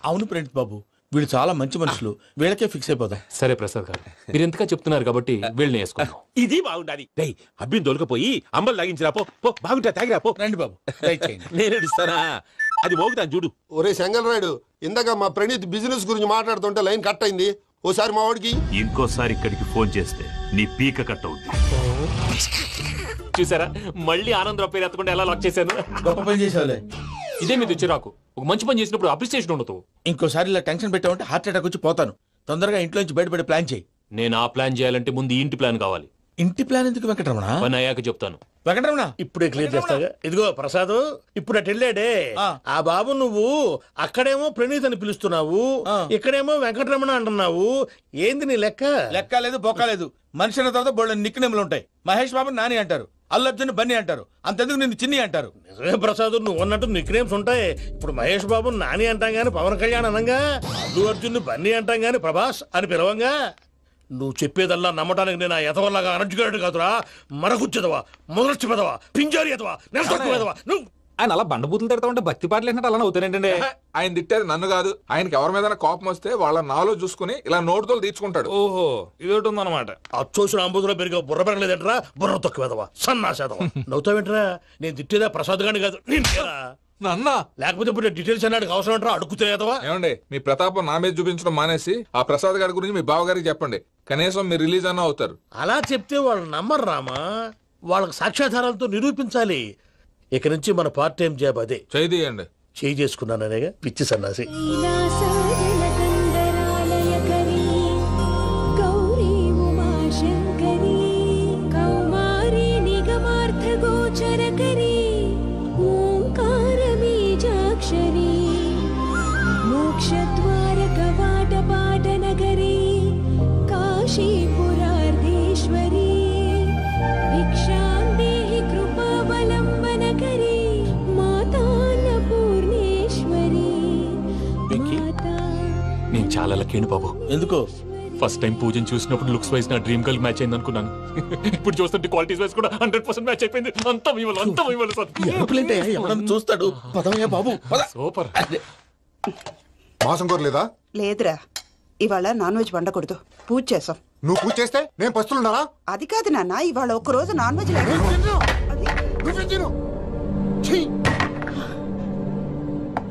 అవును ప్రణీత్ బాబు, వీళ్ళు చాలా మంచి మనుషులు. వీళ్ళకే ఫిక్స్ అయిపోదాం. సరే ప్రసాద్ గారు, మీరు ఎంతగా చెప్తున్నారు కాబట్టి వీళ్ళని వేసుకుందాం. ఇది బాగుండాలి. అబ్బిని దొలకపోయి అంబలు తాగించిరా పో. బాగుంటా, తాగిరా పో. రండి బాబు, నేను ఇస్తానా? అది మోగుతాను చూడు. ఒరే చెంగల్ రాయుడు, ఇందాక మా ప్రణీత్ బిజినెస్ గురించి మాట్లాడుతుంటే లైన్ కట్ అయింది. ఓసారి మా వాడికి ఇంకోసారి ఇక్కడికి ఫోన్ చేస్తే నీ పీక కట్ అవుద్ది. చూసారా, మళ్ళీ ఆనందరావు పేరు ఎత్తకుండా ఎలా లాక్ చేశాను. గొప్ప పని చేసావులే. ఇదే మీద చిరాకు. ఒక మంచి పని చేసినప్పుడు అప్రిసియేషన్ ఉండదు. ఇంకోసారి ఇలా టెన్షన్ పెట్టామంటే హార్ట్ అటాక్ వచ్చి పోతాను. తొందరగా ఇంట్లో నుంచి బయటపడే ప్లాన్ చేయి. నేను ఆ ప్లాన్ చేయాలంటే ముందు ఇంటి ప్లాన్ కావాలి. ఇంటి ప్లాన్ ఎందుకు వెంకటరమణ? పని అయ్యాక చెప్తాను. వెంకటరమణ ఇప్పుడే క్లియర్ చేస్తాగా. ఇదిగో ప్రసాద్, ఇప్పుడు అటు వెళ్ళాడే ఆ బాబు, నువ్వు అక్కడేమో ప్రణీత్ అని పిలుస్తున్నావు, ఇక్కడేమో వెంకటరమణ అంటున్నావు. ఏంది నీ లెక్క? లెక్క లేదు, బొక్క లేదు. మనిషి అన్న తర్వాత బోళ్ళ నిక్నెములు ఉంటాయి. మహేష్ బాబు నాని అంటారు, అల్లు అర్జున్ బన్నీ అంటారు, అంతెందుకు నిన్ను చిన్ని అంటారు. నిజమే ప్రసాద్, నువ్వు అన్నట్టు నిక్నేమ్స్ ఉంటాయి. ఇప్పుడు మహేష్ బాబు నాని అంటాం గాని పవన్ కళ్యాణ్ అనంగా, అల్లు అర్జున్ బన్నీ అంటాం గాని ప్రభాస్ అని పిలవంగా. నువ్వు చెప్పేదల్లా నమ్మటానికి నేను ఎతవల్లాగా అనర్జుకేటెడ్ కాదురా. మరగుచ్చదవా, మొదలచ్చి పెదవా, పింజారి ఎదవా, నెలసొక్కుదవా. నువ్వు ఆయన అలా బండబూతులు తిడతా ఉంటే భక్తి పాటలు ఏంటంటే అలా అవుతానంటే. ఆయన తిట్టేది నన్ను కాదు, ఆయనకి ఎవరి మీద కోపం వస్తే వాళ్ళ నాలో చూసుకుని ఇలా నోటుతో తీర్చుకుంటాడు. ఓహో, ఇదొకటి ఉందన్నమాట. అచ్చోసిన అంబుధులో పెరిగే బుర్ర పెరగలేదంటరా, బుర్ర తొక్కువేదవా, సన్నాసేదవా. నవ్వుతావేంటరా? నేను తిట్టేదా ప్రసాద్ గాని కాదు, నన్నా. లేకపోతే ఇప్పుడు డీటెయిల్స్ అన్నాడు అవసరం అంటారా? అడుగుతాయేదవా. ఏమండి, మీ ప్రతాపం నా మీద చూపించడం మానేసి ఆ ప్రసాద్ గారి గురించి మీ బావగారికి చెప్పండి. కనీసం మీరు రిలీజ్ అన్న అవుతారు. అలా చెప్తే వాళ్ళు నమ్మరు రామా. వాళ్ళకి సాక్ష్యాధారాలతో నిరూపించాలి. ఇక నుంచి మన పార్ట్ టైం జాబ్ అదే. చేయండి. చేయి చేసుకున్నాననేగా పిచ్చి సన్నాసి. मोक्षद्वार कवाट पाट नगरी काशीपुरार्धे నేను చాలా లక్కీని బాబు. ఎందుకో? ఫస్ట్ టైం పూజను చూసినప్పుడు లుక్స్ వైజ్ నా డ్రీమ్ గర్ల్ మ్యాచ్ అయింది అనుకున్నాను. ఇప్పుడు చూస్తుంటే క్వాలిటీస్ వైజ్ కూడా 100% మ్యాచ్ అయిపోయింది. అంతా ఇవ్వాలి సార్. ఎవడన్నా చూస్తాడు. పదవయ్యా బాబు. సూపర్. మాసం కోరలేదా? లేదురా, ఇవాళ నాన్ వెజ్ వండకూడదు. పూజ చేసాం. నువ్వు పూజ చేస్తే నేను పస్తులున్నారా? అది కాదు నాన్న, ఇవాళ ఒక్కరోజు నాన్ వెజ్ లేదు.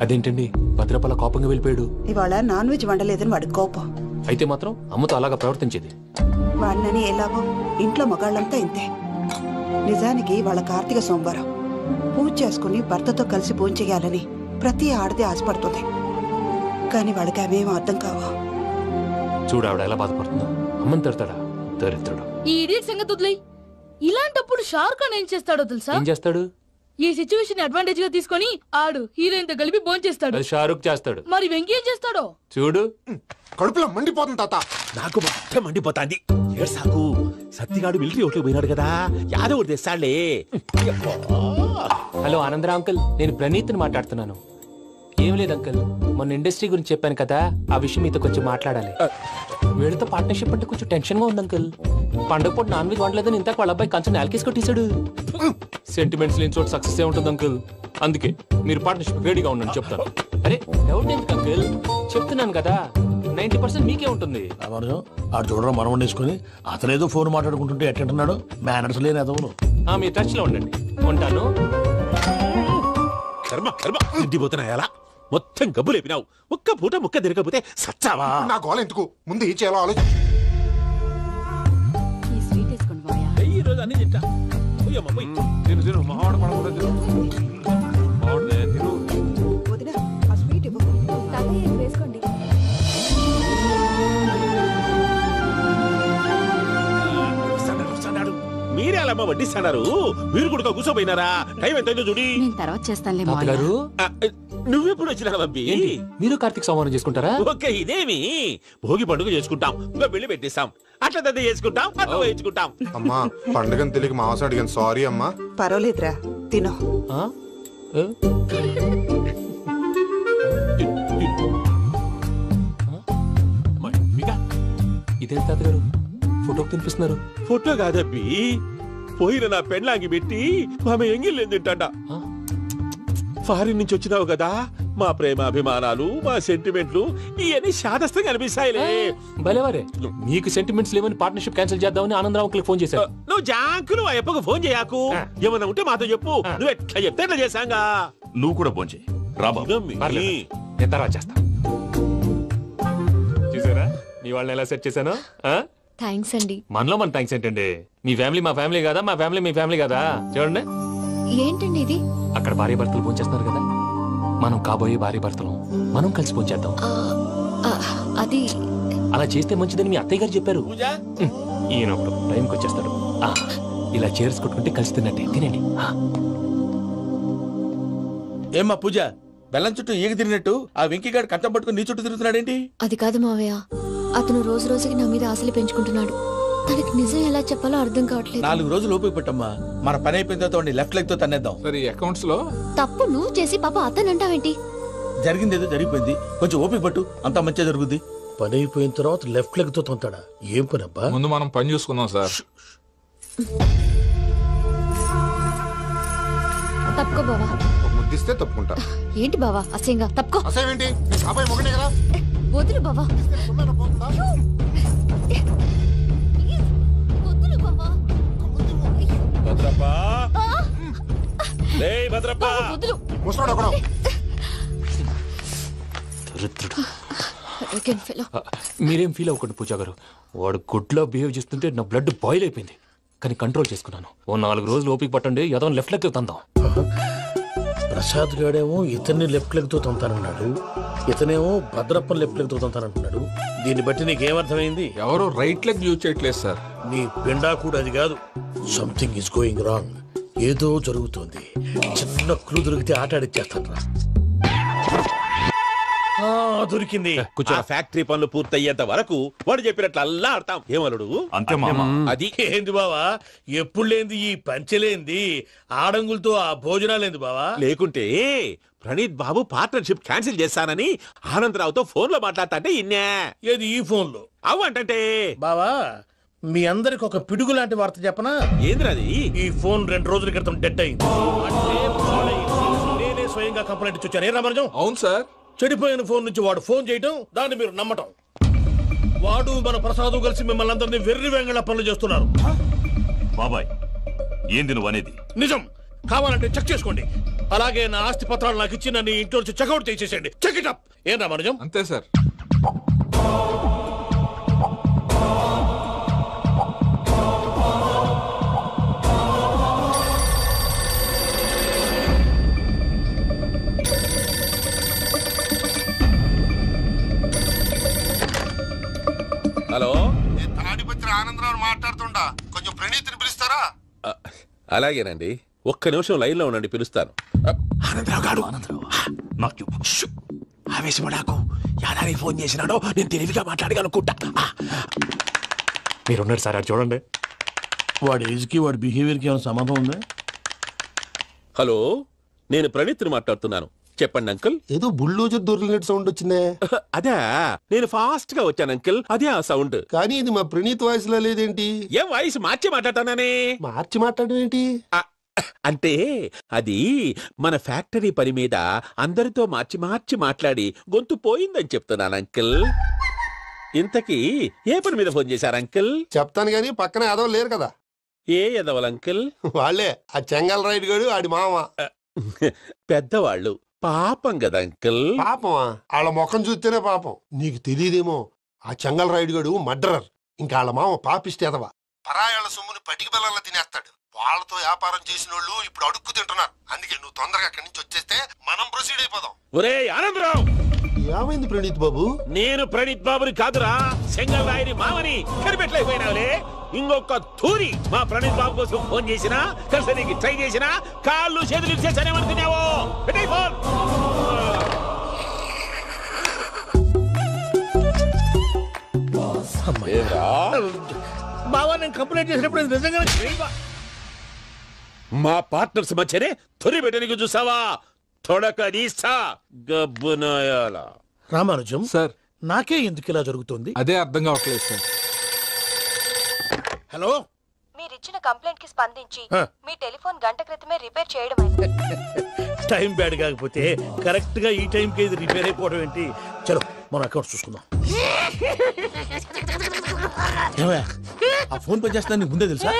అదేంటండి భద్రపల కోపంగా వెళ్ళిపోయాడు? ఇవాళ నాన్ వెజ్ వండలేదని వాడి కోపం. అయితే మాత్రం అమ్మతో అలాగా ప్రవర్తించేది. వాడినని ఎలాగో ఇంట్లో మగాళ్ళంతా ఇంతే. నిజానికి వాళ్ళ కార్తీక సోమవారం పూజ చేసుకుని భర్తతో కలిసి పూజ చేయాలని ప్రతి ఆడది ఆశపడుతుంది. కానీ వాళ్ళకి అవేం అర్థం కావా. చూడు ఆవిడ ఎలా బాధపడుతుందో. అమ్మని తిడతాడా దరిద్రుడు. ఈ ఇడియట్ సంగతి వదిలేయ్. ఇలాంటప్పుడు షారుఖ్ ఖాన్ ఏం చేస్తాడో తెలుసా? ఏం చేస్తాడు? ఈ సిచ్యువేషన్ అడ్వాంటేజ్ గా తీసుకొని ఆడు హీరోయిన్ తో కలిపి బోన్ చేస్తాడు. అది షారుఖ్ చేస్తాడు. మరి వెంకీ ఏం చేస్తాడో చూడు. కడుపులో మండిపోతుంది తాత. నాకు మొత్తం మండిపోతాంది. సాకు సత్తిగాడు మిలిటరీ ఓట్లు పోయినాడు కదా, యాదవ్ తెస్తాడులే. హలో ఆనందరా అంకుల్, నేను ప్రణీత్ని మాట్లాడుతున్నాను. ఏం లేదు అంకుల్, మొన్న ఇండస్ట్రీ గురించి చెప్పాను కదా, ఆ విషయం మీతో కొంచెం మాట్లాడాలి. వీళ్ళతో పార్ట్నర్షిప్ అంటే కొంచెం టెన్షన్ గా ఉంది అంకుల్. పండుగ పూట నాన్ వెజ్ వండలేదని ఇంతకు వాళ్ళ అబ్బాయి కంచెం నేలకేసి కొట్టేశాడు. సెంటిమెంట్స్ లేని చోట సక్సెస్ ఏ ఉంటుంది అంకుల్. అందుకే మీరు పార్ట్నర్షిప్ రెడీగా ఉండండి చెప్తాను. అరే డౌట్ ఎందుకు అంకుల్, చెప్తున్నాను కదా 90% మీకే ఉంటుంది. ఆడు చూడడం మనం వండేసుకుని అతనేదో ఫోన్ మాట్లాడుకుంటుంటే ఎట్టంటున్నాడు. మేనర్స్ లేని అదవును. మీరు టచ్ లో ఉండండి. ఉంటాను. కర్మ కర్మ తిండిపోతున్నా ఎలా మొత్తం గబ్బు లేపినావు. ఒక్క పూట ముక్క తిరగకపోతే సచ్చావా? నా గోల ఎందుకు, ముందు ఈ చేయాలో ఆలోచించు. ఈ రోజు అన్ని తింటా. మీరే అలా వడ్డిస్తున్నారు. మీరు కూడా కూర్చోపోయినారా? టైం ఎంతైందో చూడి. నేను తర్వాత చేస్తానులే తాతగారు. నువ్వెప్పుడు వచ్చినా బంబి? మీరు కార్తీక్ సంహారం చేసుకుంటారా? ఓకే, ఇదేమి భోగి పండుగ చేసుకుంటాం, ఇంకా పెళ్లి పెట్టేస్తాం, అట్లా దద్ద చేసుకుంటాం, అట్లా వేయించుకుంటాం. అమ్మా పండుగని తెలియక మాసం అడిగాను, సారీ అమ్మా. పర్వాలేదురా, తినో. ఇదే తాతగారు ఫోటోకి తినిపిస్తున్నారు. ఫోటో కాదబ్బి, పోయిన నా పెళ్ళాంగి పెట్టి ఆమె ఎంగిల్లేం తింటాడ. ఫారిన్ నుంచి వచ్చినావు కదా, మా ప్రేమ అభిమానాలు, మా సెంటిమెంట్లు ఇవన్నీ శాదస్తంగా అనిపిస్తాయిలే. భలేవారే, నీకు సెంటిమెంట్స్ లేవని పార్ట్నర్షిప్ క్యాన్సిల్ చేద్దామని ఆనందరావు అంకుల్ ఫోన్ చేశారు. నువ్వు జాంకు నువ్వు ఎప్పకు ఫోన్ చేయకు. ఏమన్నా ఉంటే మాతో చెప్పు. నువ్వు ఎట్లా చెప్తే ఎట్లా చేశాంగా. నువ్వు కూడా ఫోన్ చేయి. నేను తర్వాత చేస్తా. చూసారా మీ వాళ్ళని ఎలా సెట్ చేశాను? థ్యాంక్స్ అండి. మనలో మన థ్యాంక్స్ ఏంటండి? మీ ఫ్యామిలీ మా ఫ్యామిలీ కదా, మా ఫ్యామిలీ మీ ఫ్యామిలీ కదా. చూడండి ఏంటండి ఇది? అక్కడ భార్య భర్తలు పోంచేస్తున్నారు కదా, మనం కాబోయే భార్య భర్తలు మనం కలిసి పోంచేద్దాం. అది అలా చేస్తే మంచిదని మీ అత్తయ్య గారు చెప్పారు. ఈయన ఒకడు టైంకి వచ్చేస్తాడు. ఇలా చేర్స్ కొట్టుకుంటే కలిసి తిన్నట్టే. తినండి. ఏమ్మా పూజ, బెల్లం చుట్టూ ఈగ తిరిగినట్టు ఆ వెంకీగాడు కట్టం పట్టుకుని నీ చుట్టూ తిరుగుతున్నాడేంటి? అది కాదు మావయ్య, అతను రోజు రోజుకి నా మీద ఆశలు పెంచుకుంటున్నాడు. తనకి నిజం ఎలా చెప్పాలో అర్థం కావట్లేదు. 4 రోజులు ఓపిక పట్టమ్మా, మన పని అయిపోయిన తర్వాత లెఫ్ట్ లెగ్ తో తన్నేద్దాం. సరే అకౌంట్స్ లో తప్పు నువ్వు చేసి పాప అతను అంటావేంటి? జరిగింది ఏదో జరిగిపోయింది, కొంచెం ఓపిక పట్టు, అంతా మంచిగా జరుగుద్ది. పని అయిపోయిన తర్వాత లెఫ్ట్ లెగ్ తో తొంతాడా? ఏం పని అబ్బా? ముందు మనం పని చూసుకుందాం సార్. తప్పుకో బావా. ముద్దిస్తే తప్పుకుంటా. ఏంటి బావా అసహ్యంగా? తప్పుకో. అసహ్యం ఏంటి? అబ్బాయి మొగనే కదా. వదులు బావా. భద్రప్పా, భద్రప్పా, మీరేం ఫీల్ అవ్వకండి పూజా గారు. వాడు గుడ్లో బిహేవ్ చేస్తుంటే నా బ్లడ్ బాయిల్ అయిపోయింది, కానీ కంట్రోల్ చేసుకున్నాను. ఓ 4 రోజులు ఓపిక పట్టండి, ఏదో లెఫ్ట్ లెగ్ తందాం. ప్రసాద్ గాడేమో ఇతన్ని లెఫ్ట్ లెగ్ తో తొంతానన్నాడు, ఇతనేమో భద్రప్పని లెఫ్ట్ లెగ్ తో తొంతానంటున్నాడు. దీన్ని బట్టి నీకేమర్థమైంది? ఎవరు రైట్ లెగ్ యూజ్ చేయట్లేదు సార్. నీ పిండా కూడా అది కాదు. Something is going wrong. ఏదో జరుగుతోంది. చిన్న క్లూ దొరికితే ఆట ఆడిచ్చేస్తాను రా. దొరికింది. ఆ ఫ్యాక్టరీ పనులు పూర్తయ్యేంత వరకు వాడు చెప్పినట్లు అల్లా ఆడతాం. ఏమలుడు అంతే మామ. అది ఏంది బావా ఎప్పుడు లేంది ఈ పంచలేంది ఆడంగులతో ఆ భోజనాలేంది బావా? లేకుంటే ప్రణీత్ బాబు పార్ట్నర్షిప్ క్యాన్సిల్ చేస్తానని ఆనందరావుతో ఫోన్ లో మాట్లాడతా ఇన్నే. ఏది ఈ ఫోన్ లో? అవ్వంటే బావా మీ అందరికి ఒక పిడుగు లాంటి వార్త చెప్పనా? ఏంద్రది? ఈ ఫోన్ 2 రోజుల క్రితం డెడ్ అయింది. అంటే పాడైంది. నేనే స్వయంగా కంప్లైంట్ ఇచ్చి వచ్చాను. ఏ రామరాజం? అవును సార్. చెడిపోయిన ఫోన్ నుంచి వాడు ఫోన్ చేయటం, దాన్ని మీరు నమ్మటం. వాడు మన ప్రసాదు కలిసి మిమ్మల్ని అందరినీ వెర్రి వెంగళ పనులు చేస్తున్నారు. బాబాయ్ ఏంది నువ్వు అనేది? నిజం. కావాలంటే చెక్ చేసుకోండి. అలాగే నా ఆస్తి పత్రాలు నాకు ఇచ్చి నన్ను ఇంట్లో నుంచి చెక్అౌట్ చేసేసండి. Check it up. ఏం రామరాజం? అంతే సార్. హలో, తాడిపత్రి ఆనందరావు మాట్లాడుతుండా, కొంచెం ప్రణీతిని పిలుస్తారా? అలాగేనండి, ఒక్క నిమిషం లైన్ లో ఉండండి, పిలుస్తాను. ఆనందరావు గాడు ఆవేశపడాకు. యాదానికి ఫోన్ చేసినాడో నేను తెలివిగా మాట్లాడగలనుకుంటా. మీరున్నారు సార్, అది చూడండి. వాడి ఏజ్కి వాడి బిహేవియర్కి ఏమైనా సంబంధం ఉందా? హలో, నేను ప్రణీత్ని మాట్లాడుతున్నాను. చెప్పండి అంకుల్. ఏదో బుల్డోజర్ దొరికినట్టు సౌండ్ వచ్చిందే. అదే, నేను ఫాస్ట్ గా వచ్చాను అంకుల్, అదే ఆ సౌండ్. కానీ ఇది మా ప్రణీత్ వాయిస్ లో లేదేంటి? ఏం వాయిస్ మార్చి మాట్లాడతానే? మార్చి మాట్లాడడం ఏంటి? అంటే అది మన ఫ్యాక్టరీ పని మీద అందరితో మార్చి మార్చి మాట్లాడి గొంతు పోయిందని చెప్తున్నాను అంకుల్. ఇంతకీ ఏ పని మీద ఫోన్ చేశారు అంకుల్? చెప్తాను గానీ పక్కన ఎదవ లేరు కదా. ఏ ఎదవలు అంకుల్? వాళ్ళే, ఆ చెంగల్ రైడ్ గడు ఆడి మామ. పెద్దవాళ్ళు, పాపం కదా అంకుల్. పాపమా? వాళ్ళ ముఖం చూస్తేనే పాపం. నీకు తెలియదేమో, ఆ చెంగల్ రైడ్ గడు మర్డరర్. ఇంకా వాళ్ళ మామ పాపిస్తేదవా. పరాయాళ్ళ సొమ్ముని పటికి బెల్లంలో తినేస్తాడు. వాళ్ళతో వ్యాపారం చేసిన వాళ్ళు ఇప్పుడు అడుక్కు తింటున్నారు. అందుకే నువ్వు తొందరగా అక్కడి నుంచి వచ్చేస్తే మనం ప్రొసీడ్ అయిపోదాం. ఒరే ఆనందరావు! ఏమైంది ప్రణీత్ బాబు? నేను ప్రణీత్ బాబుని కాదురా, సెంగల్ రాయని మామని. కనిపెట్టలేకపోయినావులే. ఇంకొక తూరి మా ప్రణీత్ బాబు కోసం ఫోన్ చేసినా, కలిసి ట్రై చేసినా కాళ్ళు చేతులు చేశానేమనుకున్నావో. పెట్టే ఫోన్. బావా నేను కంప్లైంట్ చేసినప్పుడు నిజంగా మా పార్ట్నర్స్ మధ్యనే తొలి పెట్టడానికి చూసావా? తొడక నీస్తా గబ్బునాయాల. రామానుజం సార్, నాకే ఎందుకు ఇలా జరుగుతుంది? అదే అర్థం కావట్లేదు సార్. హలో, మీరిచ్చిన కంప్లైంట్ కి స్పందించి మీ టెలిఫోన్ గంట క్రితమే రిపేర్ చేయడం టైం బ్యాడ్ కాకపోతే కరెక్ట్ గా ఈ టైం కి ఇది రిపేర్ అయిపోవడం ఏంటి? చలో మన అకౌంట్ చూసుకుందాం. ఆ ఫోన్ పని చేస్తా నీకు ముందే తెలుసా?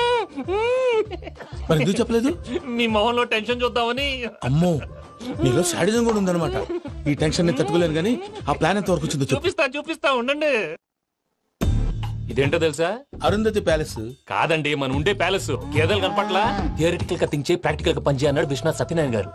మరి ఎందుకు చెప్పలేదు? మీ మొహంలో టెన్షన్ చూద్దామని. అమ్మో, నీలో శాడిజం కూడా ఉందన్నమాట. ఈ టెన్షన్ నేను తట్టుకోలేను కానీ ఆ ప్లాన్ ఎంత వరకు వచ్చిందో చూపిస్తా ఉండండి. ఇదేంటో తెలుసా? అరుంధతి ప్యాలెస్ కాదండి, మన ఉండే ప్యాలెస్. గేదెలు కనపట్లా? థియరిటికల్ గా థింక్ చేయి, ప్రాక్టికల్ గా పనిచేయ అన్నాడు విశ్వనాథ్ సత్యనారాయణ గారు.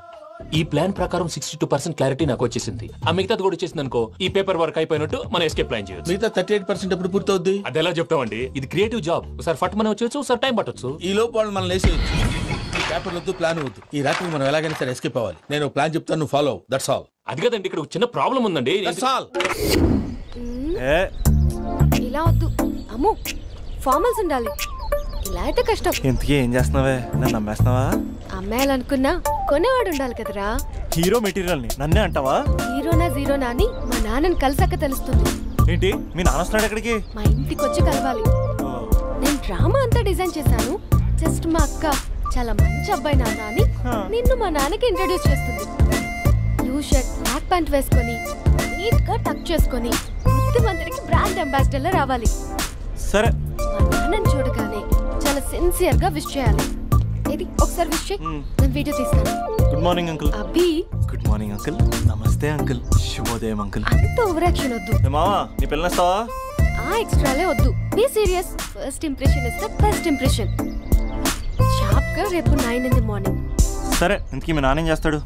ఈ ప్లాన్ ప్రకారం 62% క్లారిటీ నాకు వచ్చేసింది. ఆ మిగతాది కూడా వచ్చేసింది అనుకో, ఈ పేపర్ వర్క్ అయిపోయినట్టు మనం ఎస్కేప్ ప్లాన్ చేయొచ్చు. మిగతా 38% ఎప్పుడు పూర్తవుద్ది? అది ఎలా చెప్తామండి, ఇది క్రియేటివ్ జాబ్. ఒకసారి ఫట్ మనం వచ్చేయచ్చు, ఒకసారి టైం పట్టొచ్చు. ఈ లోపు వాళ్ళు మనం లేసేయచ్చు. ఈ పేపర్ వద్దు, ప్లాన్ వద్దు. ఈ రాత్రికి మనం ఎలాగైనా సరే ఎస్కేప్ అవ్వాలి. నేను ప్లాన్ చెప్తాను, నువ్వు ఫాలో. That's all. అది కదండి, ఇక్కడ ఒక చిన్న ప్రాబ్లం ఉందండి. That's all. ఇలా వద్దు అమ్ము, ఫార్మల్స్ ఉండాలి. ఇలా అయితే కష్టం. ఇంతకీ ఏం చేస్తున్నావే? నన్ను నమ్మేస్తున్నావా? అమ్మాయాలనుకున్నా కొనేవాడు ఉండాలి కదరా. హీరో మెటీరియల్ ని నన్నే అంటావా? హీరోనా జీరోనా అని మా నాన్నని కలిసాక తెలుస్తుంది. ఏంటి మీ నాన్న వస్తున్నాడు ఎక్కడికి? మా ఇంటికి వచ్చి కలవాలి. నేను డ్రామా అంతా డిజైన్ చేశాను. జస్ట్ మా అక్క చాలా మంచి అబ్బాయి నాన్న అని నిన్ను మా నాన్నకి ఇంట్రడ్యూస్ చేస్తుంది. బ్లూ షర్ట్, బ్లాక్ ప్యాంట్ వేసుకొని నీట్ గా టక్ చేసుకొని బుద్ధిమంతుడికి బ్రాండ్ అంబాసిడర్ లా రావాలి. సరే. మా నాన్నని చూడగానే చాలా సిన్సియర్ గా విష్ చేయాలి. ఇది ఒకసారి విష్ చేయి, నేను వీడియో తీస్తాను. Good morning uncle. అబ్బి. Good morning uncle. నమస్తే అంకుల్. శుభోదయం అంకుల్. అంత ఓవర్ యాక్షన్ వద్దు. మావా, నీ పిల్లనేస్తావా? ఆ ఎక్స్ట్రాలే వద్దు. Be serious. First impression is the best impression. Sharp గా రేపు 9 in the morning. సరే, ఇంతకీ మీ నాన్న ఏం చేస్తాడు?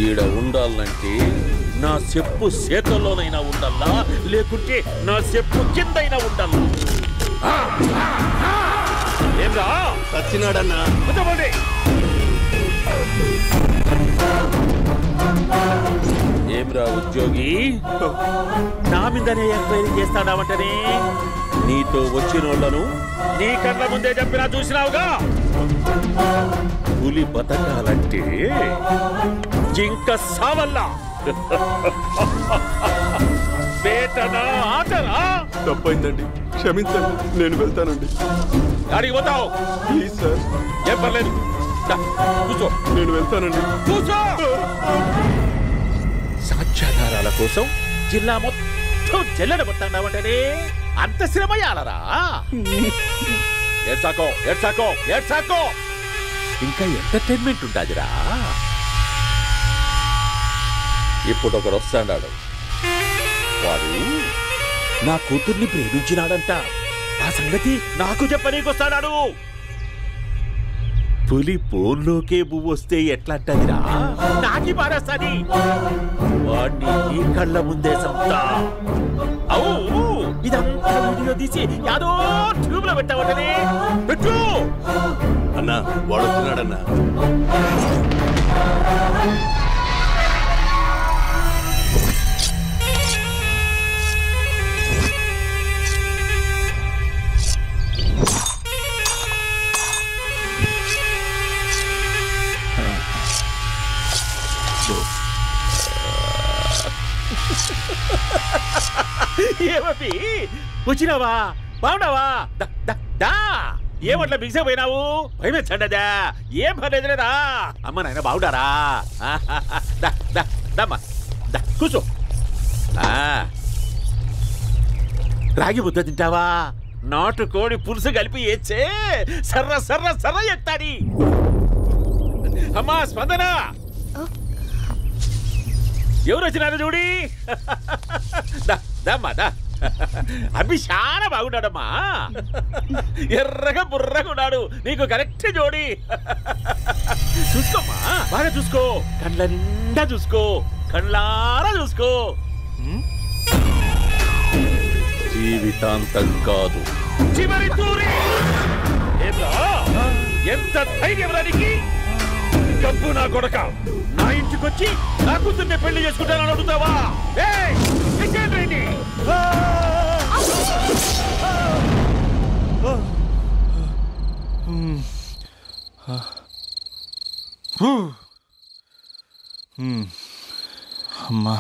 ఈడ ఉండాలంటే నా చెప్పు చేతల్లోనైనా ఉండాలా, లేకుంటే నా చెప్పు కిందైనా ఉండాలా. ఏంరా సచ్చినాడన్నా కూర్చోండి. ఏమ్రా ఉద్యోగి నా మీదనే ఎంక్వైరీ చేస్తాడావంటనే నీతో వచ్చినోళ్లను నీ కళ్ళ ముందే చెప్పినా చూసినావుగా. పులి బతకాలంటే జింక సావల్లా. వేటనా ఆటనా? తప్పైందండి, క్షమించండి, నేను వెళ్తానండి. అడిగి పోతావు ప్లీజ్ సార్. ఏం పర్లేదు, కూర్చో. నేను వెళ్తానండి. కూర్చో. సాక్ష్యాధారాల కోసం జిల్లా మొత్తం జల్లెడబట్టావంటేనే అంత శ్రమయాలరా? ఏడ్సాకో ఏడ్సాకో ఏడ్సాకో, ఇంకా ఎంటర్టైన్మెంట్ ఉంటాదిరా. ఇప్పుడు ఒకడు వస్తాడాడు, వాడు నా కూతుర్ని ప్రేమించినాడంట. ఆ సంగతి నాకు చెప్పనీకొస్తాడాడు. పులి పోన్లోకే పువ్వు వస్తే ఎట్లాంటదిరా? నాకి పారేస్తాది. వాడిని నీ కళ్ళ ముందే సంతా. అవు ఇదంతా వీడియో తీసి యాదో ట్యూబ్ లో పెట్టావటనే. పెట్టు అన్నా, వాడు వస్తున్నాడన్నా. ఏమీ వచ్చినావా? బాగున్నావా? ఏమట్లా బిగిసే పోయినావు? భయమేచ్చండదా? ఏం పర్లేదులేదా? అమ్మ నాయన బాగుండారా? కూర్చో. రాగి ముద్ద తింటావా? నాటు కోడి పులుసు కలిపి ఏచ్చే సర్ర సర్ర సర్ర ఎత్తాది. అమ్మా స్పందన, ఎవరు వచ్చినారు చూడి. అభి చాలా బాగున్నాడమ్మా. ఎర్రగా బుర్రగా ఉన్నాడు. నీకు కరెక్ట్ జోడి. చూసుకోమ్మా, బాగా చూసుకో. కళ్ళ నిండా చూసుకో, కళ్ళారా చూసుకో. జీవితాంతం కాదు, చివరి తూరి. ఎంత ధైర్యం రానికి? డబ్బు నా కొడక, నా ఇంటికొచ్చి నా కూతుర్ని పెళ్లి చేసుకుంటానని అడుగుతావా? అమ్మా,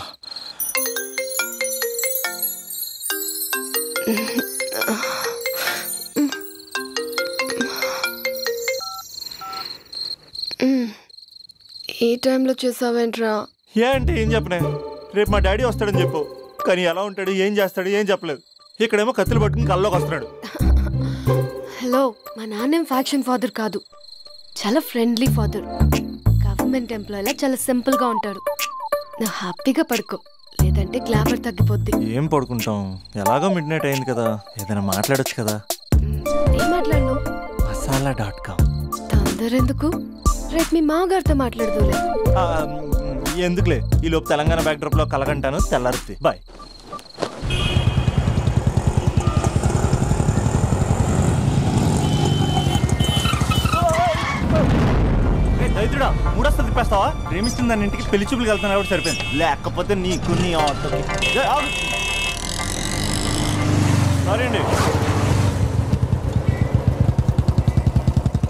ఈ టైంలో చేసావేంట్రా? ఏంటి ఏం చెప్పనే? రేపు మా డాడీ వస్తాడని చెప్పు, కానీ ఎలా ఉంటాడు, ఏం చేస్తాడు ఏం చెప్పలేదు. ఇక్కడేమో కత్తులు పట్టుకుని కల్లోకి వస్తున్నాడు. హలో, మా నాన్నేం ఫ్యాక్షన్ ఫాదర్ కాదు, చాలా ఫ్రెండ్లీ ఫాదర్. గవర్నమెంట్ ఎంప్లాయీలా చాలా సింపుల్ గా ఉంటాడు. నువ్వు హ్యాపీగా పడుకో, లేదంటే గ్లామర్ తగ్గిపోద్ది. ఏం పడుకుంటాం, ఎలాగో మిడ్ నైట్ అయింది కదా, ఏదైనా మాట్లాడొచ్చు కదా. ఏం మాట్లాడను? masala.com. తొందర ఎందుకు? రేపు మీ మామగారితో మాట్లాడదులే. ఎందుకులే, ఈ లోపు తెలంగాణ బ్యాక్డ్రాప్ లో కలగంటాను. తెల్లారుద్ది. బాయ్. దైత్రుడా, మూడొస్తా తిప్పేస్తావా? ప్రేమిస్తుంది దాని ఇంటికి పెళ్లి చూపులు వెళ్తాను కాబట్టి సరిపోయింది, లేకపోతే నీకు నీ ఆటోకి. సారీ అండి.